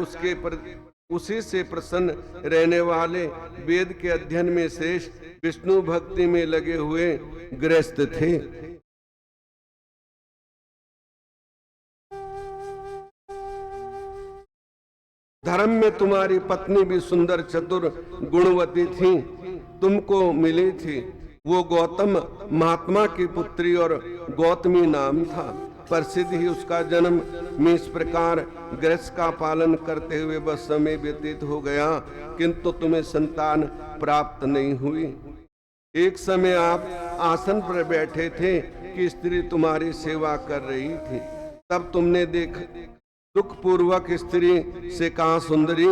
उसी से प्रसन्न रहने वाले, वेद के अध्ययन में श्रेष्ठ, विष्णु भक्ति में लगे हुए गृहस्थ थे। धर्म में तुम्हारी पत्नी भी सुंदर, चतुर, गुणवती थी, तुमको मिली थी। वो गौतम महात्मा की पुत्री और गौतमी नाम था। प्रसिद्ध ही उसका जन्म में इस प्रकार गृहस्थ का पालन करते हुए बस समय व्यतीत हो गया, किंतु तुम्हें संतान प्राप्त नहीं हुई। एक समय आप आसन पर बैठे थे कि स्त्री तुम्हारी सेवा कर रही थी। तब तुमने दुख पूर्वक स्त्री से कहा, सुंदरी,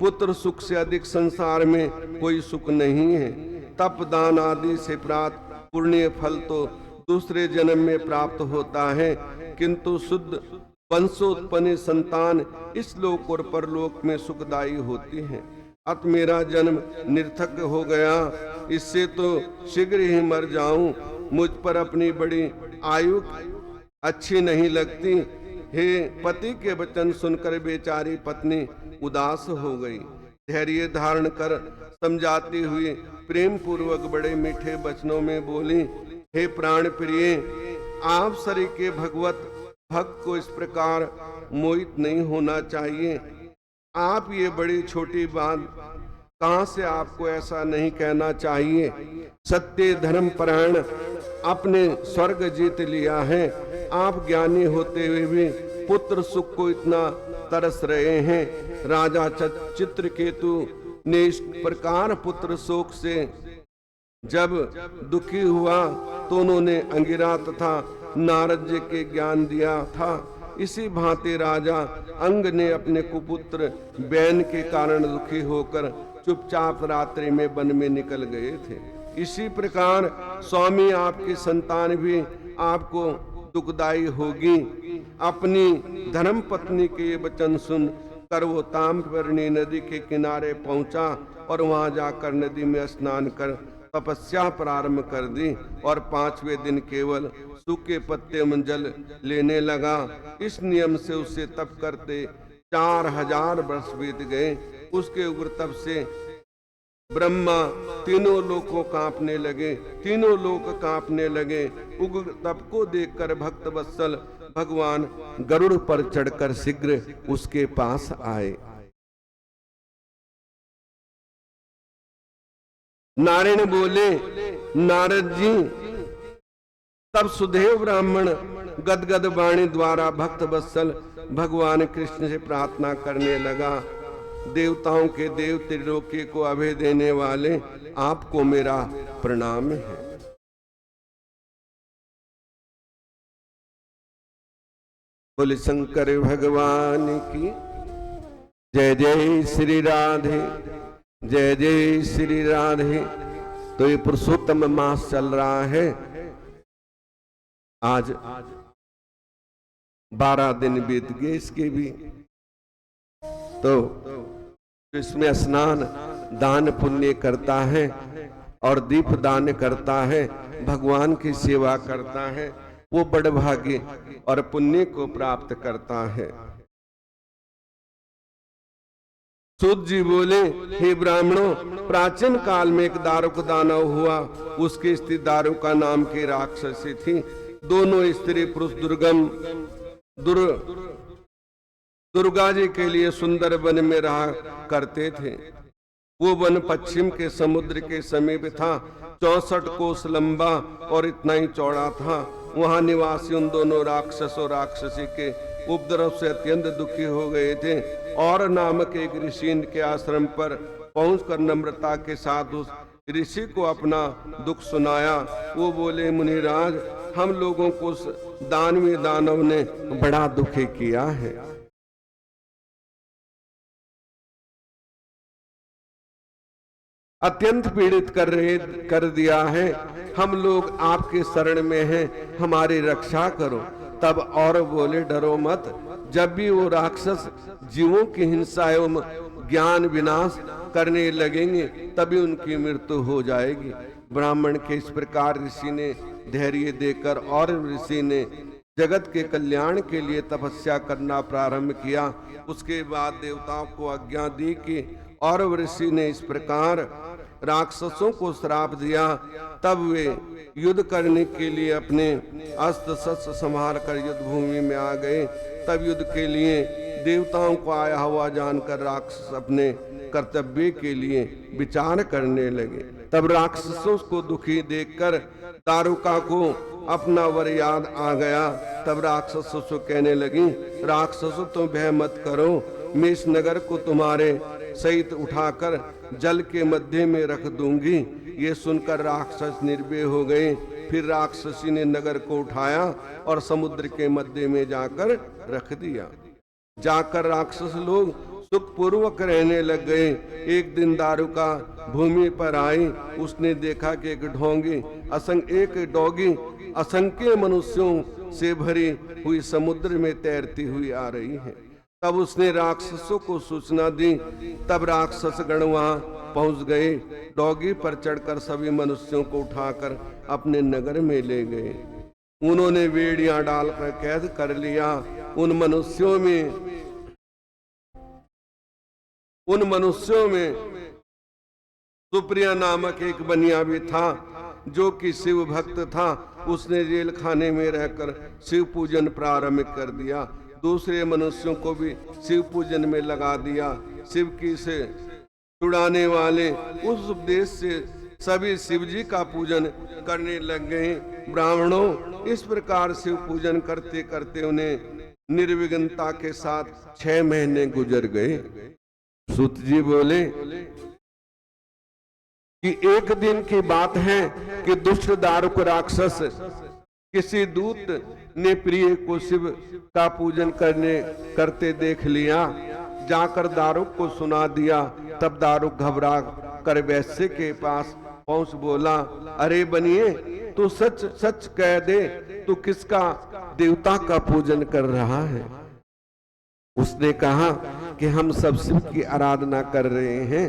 पुत्र सुख से अधिक संसार में कोई सुख नहीं है। तप दान आदि से प्राप्त पुण्य फल तो दूसरे जन्म में प्राप्त होता है, किंतु शुद्ध वंशोत्पन्न संतान इस लोक और परलोक में सुखदायी होती है। अत मेरा जन्म निरर्थक हो गया। इससे तो शीघ्र ही मर जाऊं। मुझ पर अपनी बड़ी आयु अच्छी नहीं लगती। हे पति के वचन सुनकर बेचारी पत्नी उदास हो गई। धैर्य धारण कर समझाती हुई प्रेम पूर्वक बड़े मीठे वचनों में बोली, हे प्राण प्रिय, आप शरीर के भगवत भक्त को इस प्रकार मोहित नहीं होना चाहिए। आप ये बड़ी छोटी बात कहां से आपको ऐसा नहीं कहना चाहिए। सत्य धर्म परायण अपने स्वर्ग जीत लिया है। आप ज्ञानी होते हुए भी पुत्र सुख को इतना तरस रहे हैं। राजा चित्रकेतु ने इस प्रकार पुत्र शोक से जब दुखी हुआ तो उन्होंने अंगिरा तथा नारद जी के ज्ञान दिया था। इसी भांति राजा अंग ने अपने कुपुत्र बैन के कारण दुखी होकर चुपचाप रात्रि में वन में निकल गए थे। इसी प्रकार स्वामी आपकी संतान भी आपको दुखदायी होगी। अपनी धर्म पत्नी के ये वचन सुन कर वो ताम्रवर्णी नदी के किनारे पहुंचा और वहां जाकर नदी में स्नान कर तपस्या प्रारंभ कर दी और 5वें दिन केवल सूखे पत्ते में जल लेने लगा। इस नियम से उसे तप करते 4000 वर्ष बीत गए। उसके उग्र तप से ब्रह्मा तीनों लोकों कांपने लगे, तीनों लोक कांपने लगे। उग्र तप को देखकर भक्त वत्सल भगवान गरुड़ पर चढ़कर शीघ्र उसके पास आए। नारायण बोले, नारद जी, तब सुदेव ब्राह्मण गदगद वाणी द्वारा भक्त वत्सल भगवान कृष्ण से प्रार्थना करने लगा, देवताओं के देव त्रिलोकी को अभय देने वाले आपको मेरा प्रणाम है। बोले शंकर भगवान की जय। जय श्री राधे, जय जय श्री राधे। तो ये पुरुषोत्तम मास चल रहा है। आज 12 दिन बीत गए इसके भी। तो इसमें स्नान दान पुण्य करता है और दीप दान करता है, भगवान की सेवा करता है, वो बड़ भाग्य और पुण्य को प्राप्त करता है। सूत जी बोले, हे ब्राह्मणों, प्राचीन काल में एक दारुक दानव हुआ। उसकी स्त्री दारू का नाम की राक्षसी थी। दोनों स्त्री पुरुष दुर्गा जी के लिए सुंदर वन में रहा करते थे। वो वन पश्चिम के समुद्र के समीप था। 64 कोस लंबा और इतना ही चौड़ा था। वहां निवासी उन दोनों राक्षस और राक्षसी के उपद्रव से अत्यंत दुखी हो गए थे और नामक एक ऋषि के आश्रम पर पहुंचकर नम्रता के साथ उस ऋषि को अपना दुख सुनाया। वो बोले, मुनिराज, हम लोगों को दानवी दानव ने बड़ा दुखी किया है। अत्यंत पीड़ित कर दिया है। हम लोग आपके शरण में हैं, हमारी रक्षा करो। तब और बोले, डरो मत। जब भी वो राक्षस जीवों की हिंसा एवं ज्ञान विनाश करने लगेंगे तभी उनकी मृत्यु हो जाएगी। ब्राह्मण के इस प्रकार ऋषि ने धैर्य देकर और ऋषि ने जगत के कल्याण के लिए तपस्या करना प्रारंभ किया। उसके बाद देवताओं को आज्ञा दी कि और ऋषि ने इस प्रकार राक्षसों को श्राप दिया। तब वे युद्ध करने के लिए अपने अस्त्र शस्त्र संभाल कर युद्ध भूमि में आ गए। तब युद्ध के लिए देवताओं को आया हुआ जानकर राक्षस अपने कर्तव्य के लिए विचार करने लगे। तब राक्षसों को दुखी देखकर दारुका को अपना वर याद आ गया। तब राक्षसों से कहने लगी, राक्षसों तुम भय मत करो, मैं इस नगर को तुम्हारे सहित उठाकर जल के मध्य में रख दूंगी। ये सुनकर राक्षस निर्भय हो गए। फिर राक्षसी ने नगर को उठाया और समुद्र के मध्य में जाकर रख दिया। जाकर राक्षस लोग सुखपूर्वक रहने लग गए। एक दिन दारुका भूमि पर आई। उसने देखा कि एक डोगी असंख्य मनुष्यों से भरी हुई समुद्र में तैरती हुई आ रही है। तब उसने राक्षसों को सूचना दी। तब राक्षस गण वहां पहुंच गए। डोगी पर चढ़कर सभी मनुष्यों को उठाकर अपने नगर में ले गए। उन्होंने वेड़ियां डालकर कैद कर लिया। उन मनुष्यों में सुप्रिया नामक एक बनिया भी था जो कि शिव भक्त था। उसने जेल खाने में रहकर शिव पूजन प्रारंभ कर दिया। दूसरे मनुष्यों को भी शिव पूजन में लगा दिया। शिव की से छुड़ाने वाले उस उपदेश से सभी शिव जी का पूजन करने लग गए। ब्राह्मणों, इस प्रकार शिव पूजन करते करते उन्हें निर्विघ्नता के साथ 6 महीने गुजर गए। सूत जी बोले कि एक दिन की बात है कि दुष्ट दारुक राक्षस किसी दूत ने प्रिय को शिव का पूजन करते देख लिया। जाकर दारुक को सुना दिया। तब दारुक घबरा कर वैश्य के पास पहुंच बोला, अरे बनिए, तू सच सच कह दे, तू किसका देवता का पूजन कर रहा है? उसने कहा कि हम सब शिव की आराधना कर रहे हैं।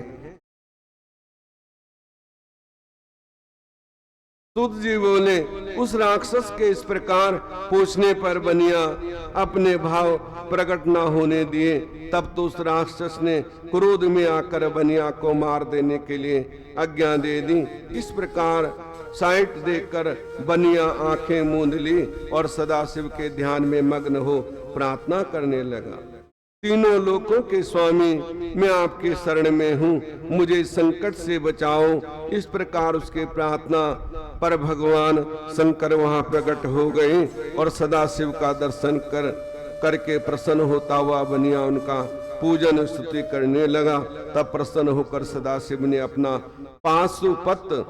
सूत जी बोले, उस राक्षस के इस प्रकार पूछने पर बनिया अपने भाव प्रकट न होने दिए। तब तो उस राक्षस ने क्रोध में आकर बनिया को मार देने के लिए आज्ञा दे दी। इस प्रकार साइट देखकर बनिया आंखें मूंद ली और सदाशिव के ध्यान में मग्न हो प्रार्थना करने लगा। तीनों लोकों के स्वामी, मैं आपके शरण में हूँ, मुझे इस संकट से बचाओ। इस प्रकार उसके प्रार्थना पर भगवान शंकर वहां प्रकट हो गए और सदाशिव का दर्शन करके प्रसन्न होता हुआ बनिया उनका पूजन स्तुति करने लगा। तब प्रसन्न होकर सदाशिव ने अपना पाशुपत्र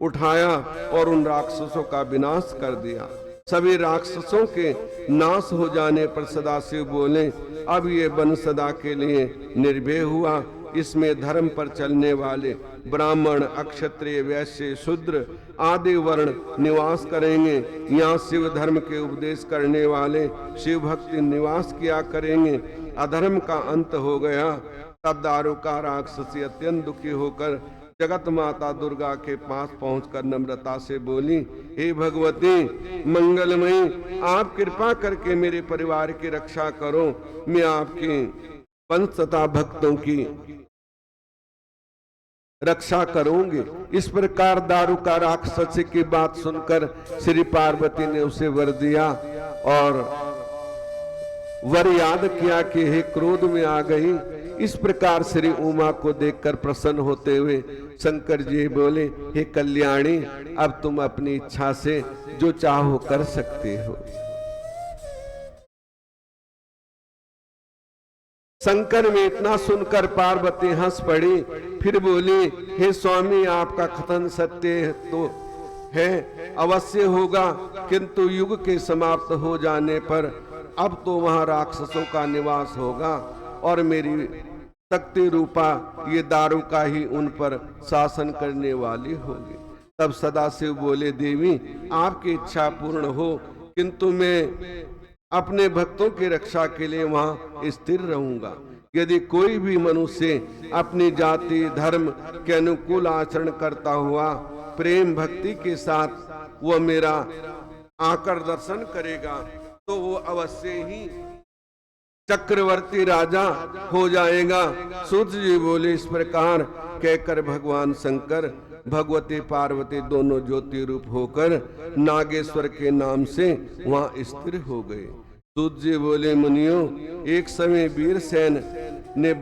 उठाया और उन राक्षसों का विनाश कर दिया। सभी राक्षसों के नाश हो जाने पर सदाशिव बोले, अब ये वन सदा के लिए निर्भय हुआ। इसमें धर्म पर चलने वाले ब्राह्मण, अक्षत्रिय, वैश्य, शूद्र आदि वर्ण निवास करेंगे। यहाँ शिव धर्म के उपदेश करने वाले शिव भक्ति निवास किया करेंगे। अधर्म का अंत हो गया। तब दारुका राक्षसी अत्यंत दुखी होकर जगत माता दुर्गा के पास पहुंचकर नम्रता से बोली, हे भगवती मंगलमयी, आप कृपा करके मेरे परिवार की रक्षा करो। मैं आपके पंच तथा भक्तों की रक्षा करूंगी। इस प्रकार दारुका राक्षसी की बात सुनकर श्री पार्वती ने उसे वर दिया और वर याद किया कि हे क्रोध में आ गई। इस प्रकार श्री उमा को देखकर प्रसन्न होते हुए शंकर जी बोले, हे कल्याणी, अब तुम अपनी इच्छा से जो चाहो कर सकते हो। शंकर में इतना सुनकर पार्वती हंस पड़ी, फिर बोली, हे स्वामी, आपका कथन सत्य तो है, अवश्य होगा, किंतु युग के समाप्त हो जाने पर अब तो वहां राक्षसों का निवास होगा और मेरी शक्ति रूपा ये दारुका ही उन पर शासन करने वाली होगी। तब सदाशिव बोले, देवी, आपकी इच्छा पूर्ण हो, किंतु मैं अपने भक्तों की रक्षा के लिए वहां स्थिर रहूंगा। यदि कोई भी मनुष्य अपनी जाति धर्म के अनुकूल आचरण करता हुआ प्रेम भक्ति के साथ वह मेरा आकर दर्शन करेगा तो वो अवश्य ही चक्रवर्ती राजा हो जाएगा। सूर्य जी बोले, इस प्रकार कहकर भगवान शंकर भगवती पार्वती दोनों ज्योति रूप होकर नागेश्वर के नाम से वहां स्थिर हो गए। सूर्य जी बोले, मुनियों, एक समय वीरसेन ने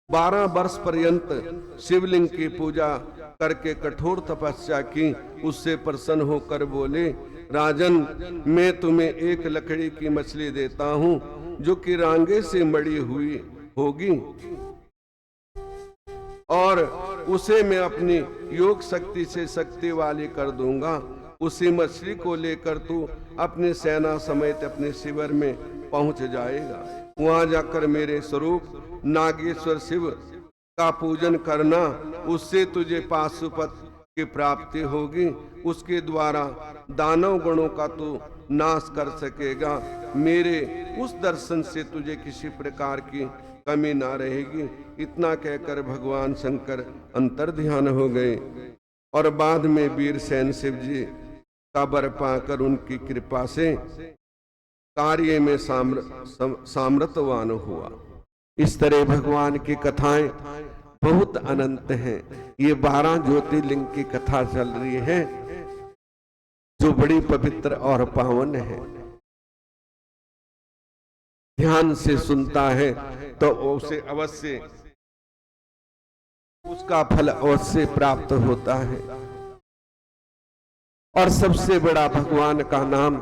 12 वर्ष पर्यंत शिवलिंग की पूजा करके कठोर तपस्या की। उससे प्रसन्न होकर बोले, राजन, मैं तुम्हें एक लकड़ी की मछली देता हूं जो कि रांगे से मड़ी हुई होगी और उसे मैं अपनी योग शक्ति से शक्ति वाली कर दूंगा। उसी मछली को लेकर तू अपनी सेना समेत अपने शिविर में पहुंच जाएगा। वहां जाकर मेरे स्वरूप नागेश्वर शिव का पूजन करना, उससे तुझे पाशुपत की प्राप्ति होगी। उसके द्वारा दानव गणों का तू नाश कर सकेगा। मेरे उस दर्शन से तुझे किसी प्रकार की कमी ना रहेगी। इतना कहकर भगवान शंकर अंतर ध्यान हो गए और बाद में वीरसेन शिव जी का वर पाकर उनकी कृपा से कार्य में सामर्थ्यवान हुआ। इस तरह भगवान की कथाएं बहुत अनंत हैं। ये 12 ज्योतिर्लिंग की कथा चल रही है जो बड़ी पवित्र और पावन है। ध्यान से सुनता है तो उसे अवश्य उसका फल अवश्य प्राप्त होता है। और सबसे बड़ा भगवान का नाम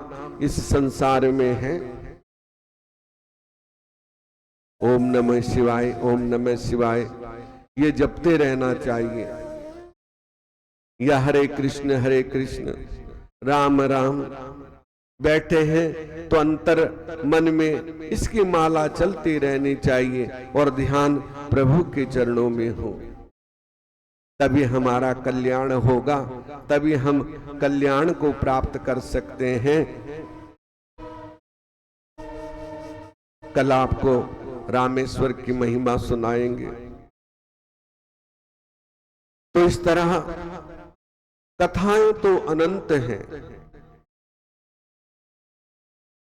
इस संसार में है ओम नमः शिवाय, ओम नमः शिवाय। ये जपते रहना चाहिए। या हरे कृष्ण राम राम। बैठे हैं तो अंतर मन में इसकी माला चलती रहनी चाहिए और ध्यान प्रभु के चरणों में हो, तभी हमारा कल्याण होगा, तभी हम कल्याण को प्राप्त कर सकते हैं। कल आपको रामेश्वर की महिमा सुनाएंगे। तो इस तरह कथाएं तो अनंत हैं।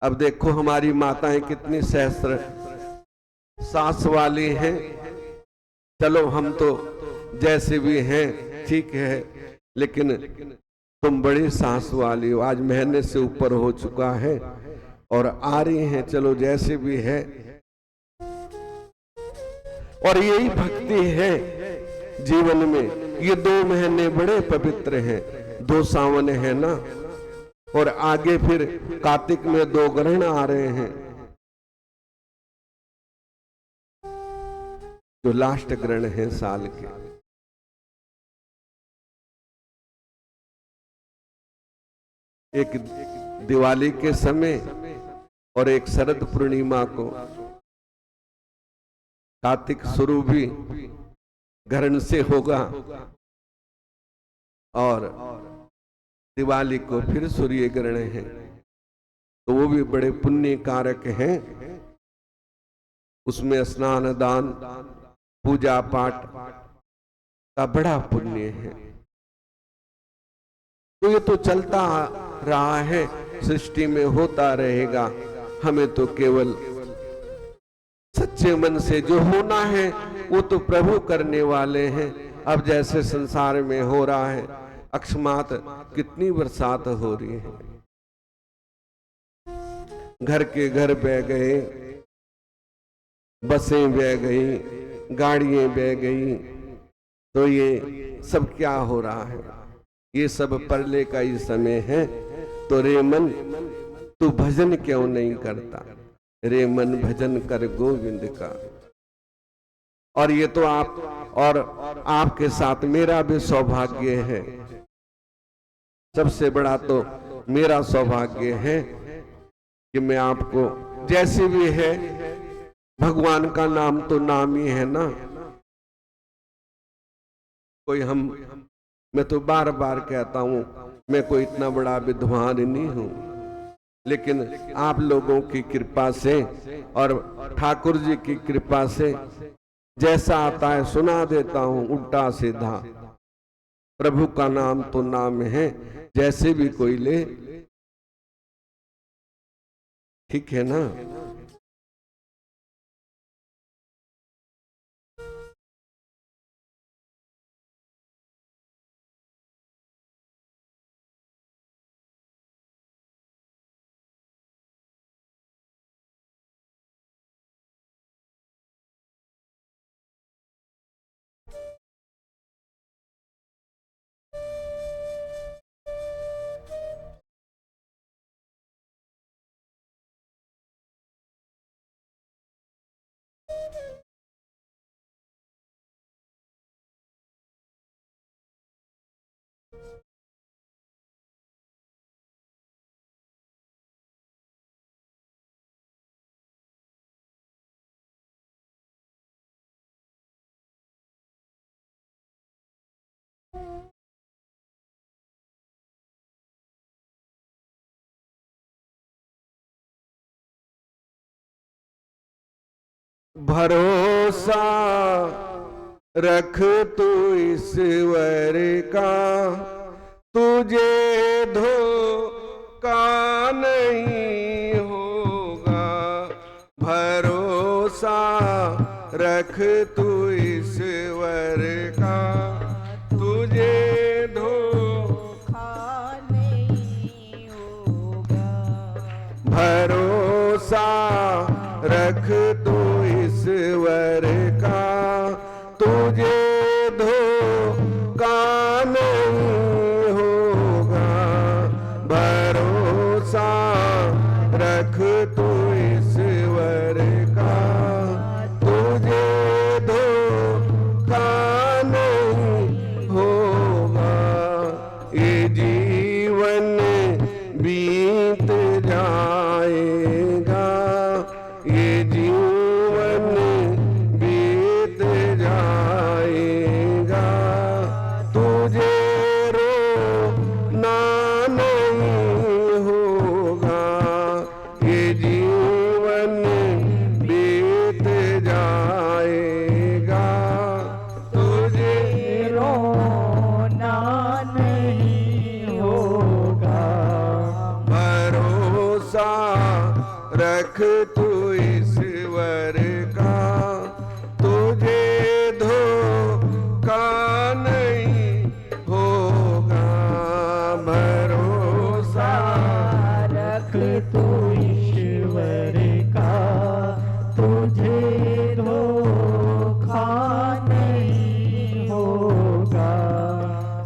अब देखो हमारी माताएं कितनी सहस्त्र सास वाली हैं। चलो हम तो जैसे भी हैं ठीक है, लेकिन तुम बड़ी सास वाली हो। आज महीने से ऊपर हो चुका है और आ रही हैं, चलो जैसे भी है। और यही भक्ति है जीवन में। ये 2 महीने बड़े पवित्र हैं। 2 सावन है ना, और आगे फिर कार्तिक में 2 ग्रहण आ रहे हैं, जो लास्ट ग्रहण है साल के। एक दिवाली के समय और एक शरद पूर्णिमा को। कार्तिक शुरू भी ग्रहण से होगा और दिवाली को फिर सूर्य ग्रहण है, तो वो भी बड़े पुण्य कारक हैं। उसमें स्नान दान पूजा पाठ का बड़ा पुण्य है। तो ये तो चलता रहा है, सृष्टि में होता रहेगा। हमें तो केवल सच्चे मन से जो होना है वो तो प्रभु करने वाले हैं। अब जैसे संसार में हो रहा है, अकस्मात कितनी बरसात हो रही है, घर के घर बह गए, बसें बह गई, गाड़ियां बह गई। तो ये सब क्या हो रहा है? ये सब परले का ही समय है। तो रे मन, तू भजन क्यों नहीं करता? रे मन भजन कर गोविंद का। और ये तो आप और आपके साथ मेरा भी सौभाग्य है। सबसे बड़ा तो मेरा सौभाग्य है कि मैं आपको जैसे भी है, भगवान का नाम तो नाम ही है ना। कोई मैं तो बार बार कहता हूं, मैं कोई इतना बड़ा विद्वान नहीं हूं, लेकिन आप लोगों की कृपा से और ठाकुर जी की कृपा से जैसा आता है सुना देता हूं, उल्टा सीधा। प्रभु का नाम तो नाम है, जैसे भी कोई ले, ठीक है ना। भरोसा रख तू ईश्वर का, तुझे धोखा नहीं होगा। भरोसा रख तू ईश्वर का, तुझे धोखा नहीं होगा। भरोसा रख तू ईश्वर का, तुझे धोखा नहीं होगा। भरोसा रख तू ईश्वर का, तुझे धोखा नहीं होगा। ये जीवन बीत जाएगा, ये जीवन बीत जाएगा। तुझे रोना नहीं होगा, ये जीवन बीत जाएगा। तुझे रोना नहीं होगा। भरोसा रख तू ईश्वर का, तुझे धोखा नहीं होगा। भरोसा रख तू ईश्वर का, तुझे धोखा नहीं होगा।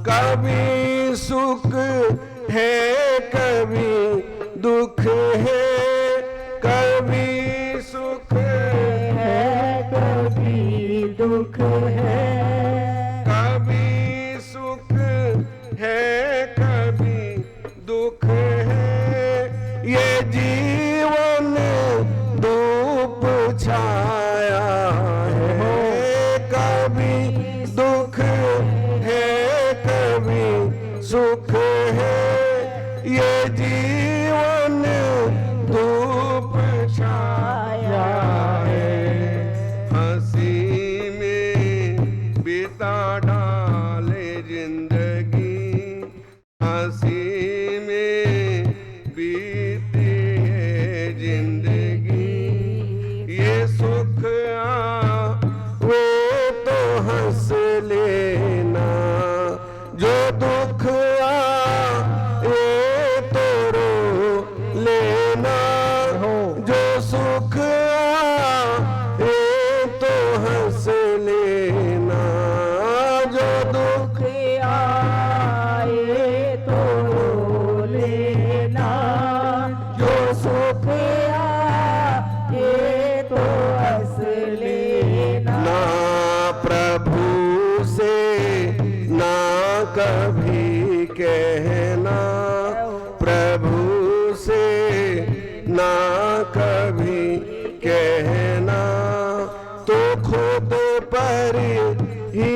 कभी सुख है कभी दुख है, कभी सुख है कभी दुख है। कभी सुख है कभी दुख है। ये जीवन धूप छाया है, कभी दुख है कभी सुख है। ये जीवन धूप छाया है। हंसी में कभी कहना, तो खुद पर ही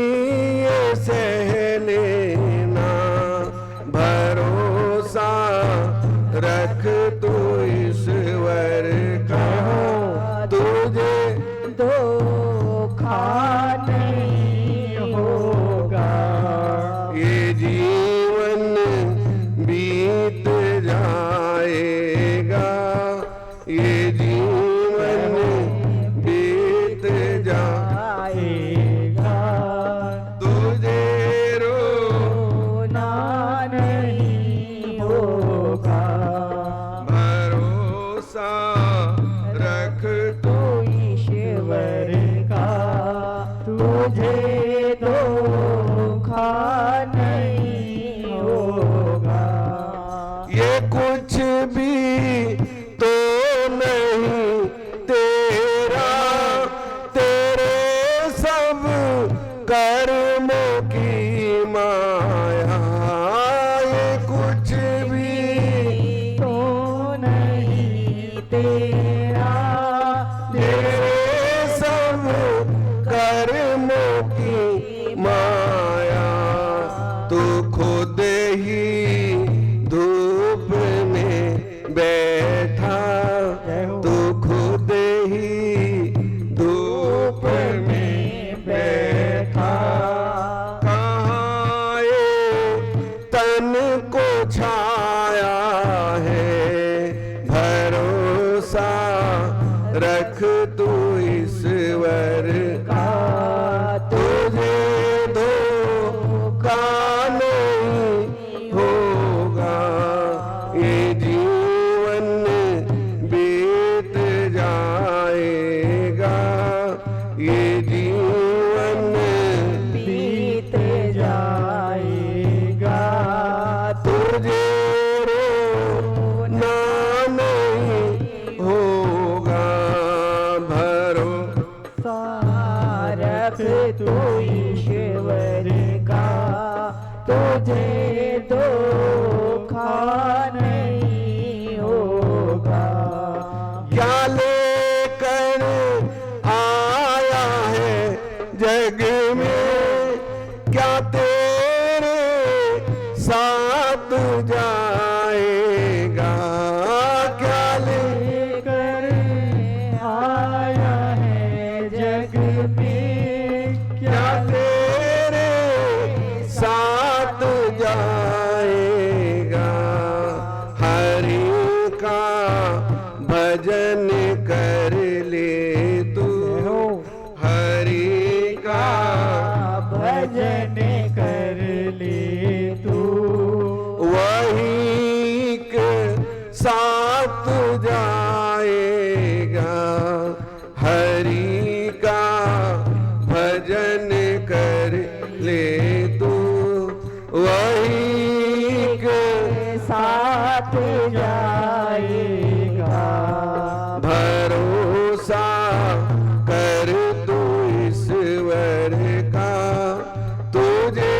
ये सह लेना। भरोसा रख तू ईश्वर का, तुझे धोखा नहीं होगा। ये जीवन बीत जाएगा, ये जीवन बीत आएगा। तुझे रोना नहीं होगा। भरोसा रख तू ईश्वर का, तुझे धोखा नहीं होगा। ये कुछ भी तो नहीं तेरा, तेरे सब कर्मों की माया। ये कुछ भी तो नहीं तेरा, तेरे सब कर्मों की माया। तू खुद ही धूप में बैठा, तू खुद ही धूप में बैठा। कहाँ ये तन को छाया है, भरोसा रख तू ईश्वर का, तुझे धोखा नहीं होगा। ये जीवन बीत जाएगा, ये जीवन बीत जाएगा। तुझे रोना नहीं होगा। भरोसा रख तू ईश्वर का, तुझे धोखा नहीं होगा। क्या लेकर आया है जग में, क्या तेरे साथ जाएगा। क्या लेकर आया है जग में, क्या तेरे साथ जाएगा। हरि का भजन कर ले तू, हरि का भजन कर ले तू, वही के साथ जाएगा। हरि का भजन कर ले तू, वही के साथ जाएगा। भरोसा कर तू ईश्वर का, तुझे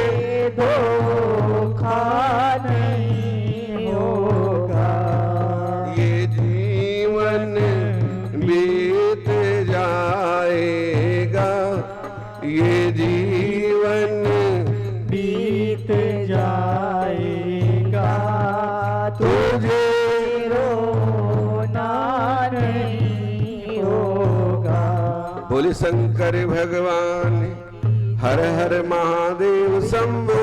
धोखा नहीं होगा। ये जीवन बीत जाएगा, ये जीवन बीत जाएगा। तुझे रोना नहीं होगा। बोले शंकर भगवान हर हर महादेव शंभो,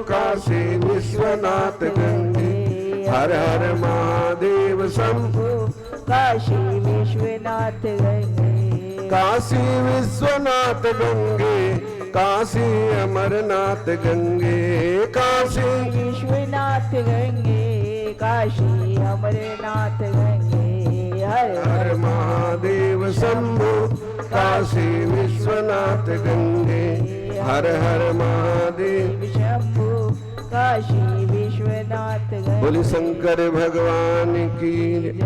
काशी विश्वनाथ गंगे हर हर महादेव शंभो, काशी विश्वनाथ गंगे, काशी विश्वनाथ गंगे, काशी अमरनाथ गंगे, काशी विश्वनाथ गंगे, काशी अमरनाथ गंगे। हर हर महादेव शंभो, काशी विश्वनाथ गंगे हर हर महादेव शंभु, काशी विश्वनाथ गंगे। बोले शंकर भगवान की।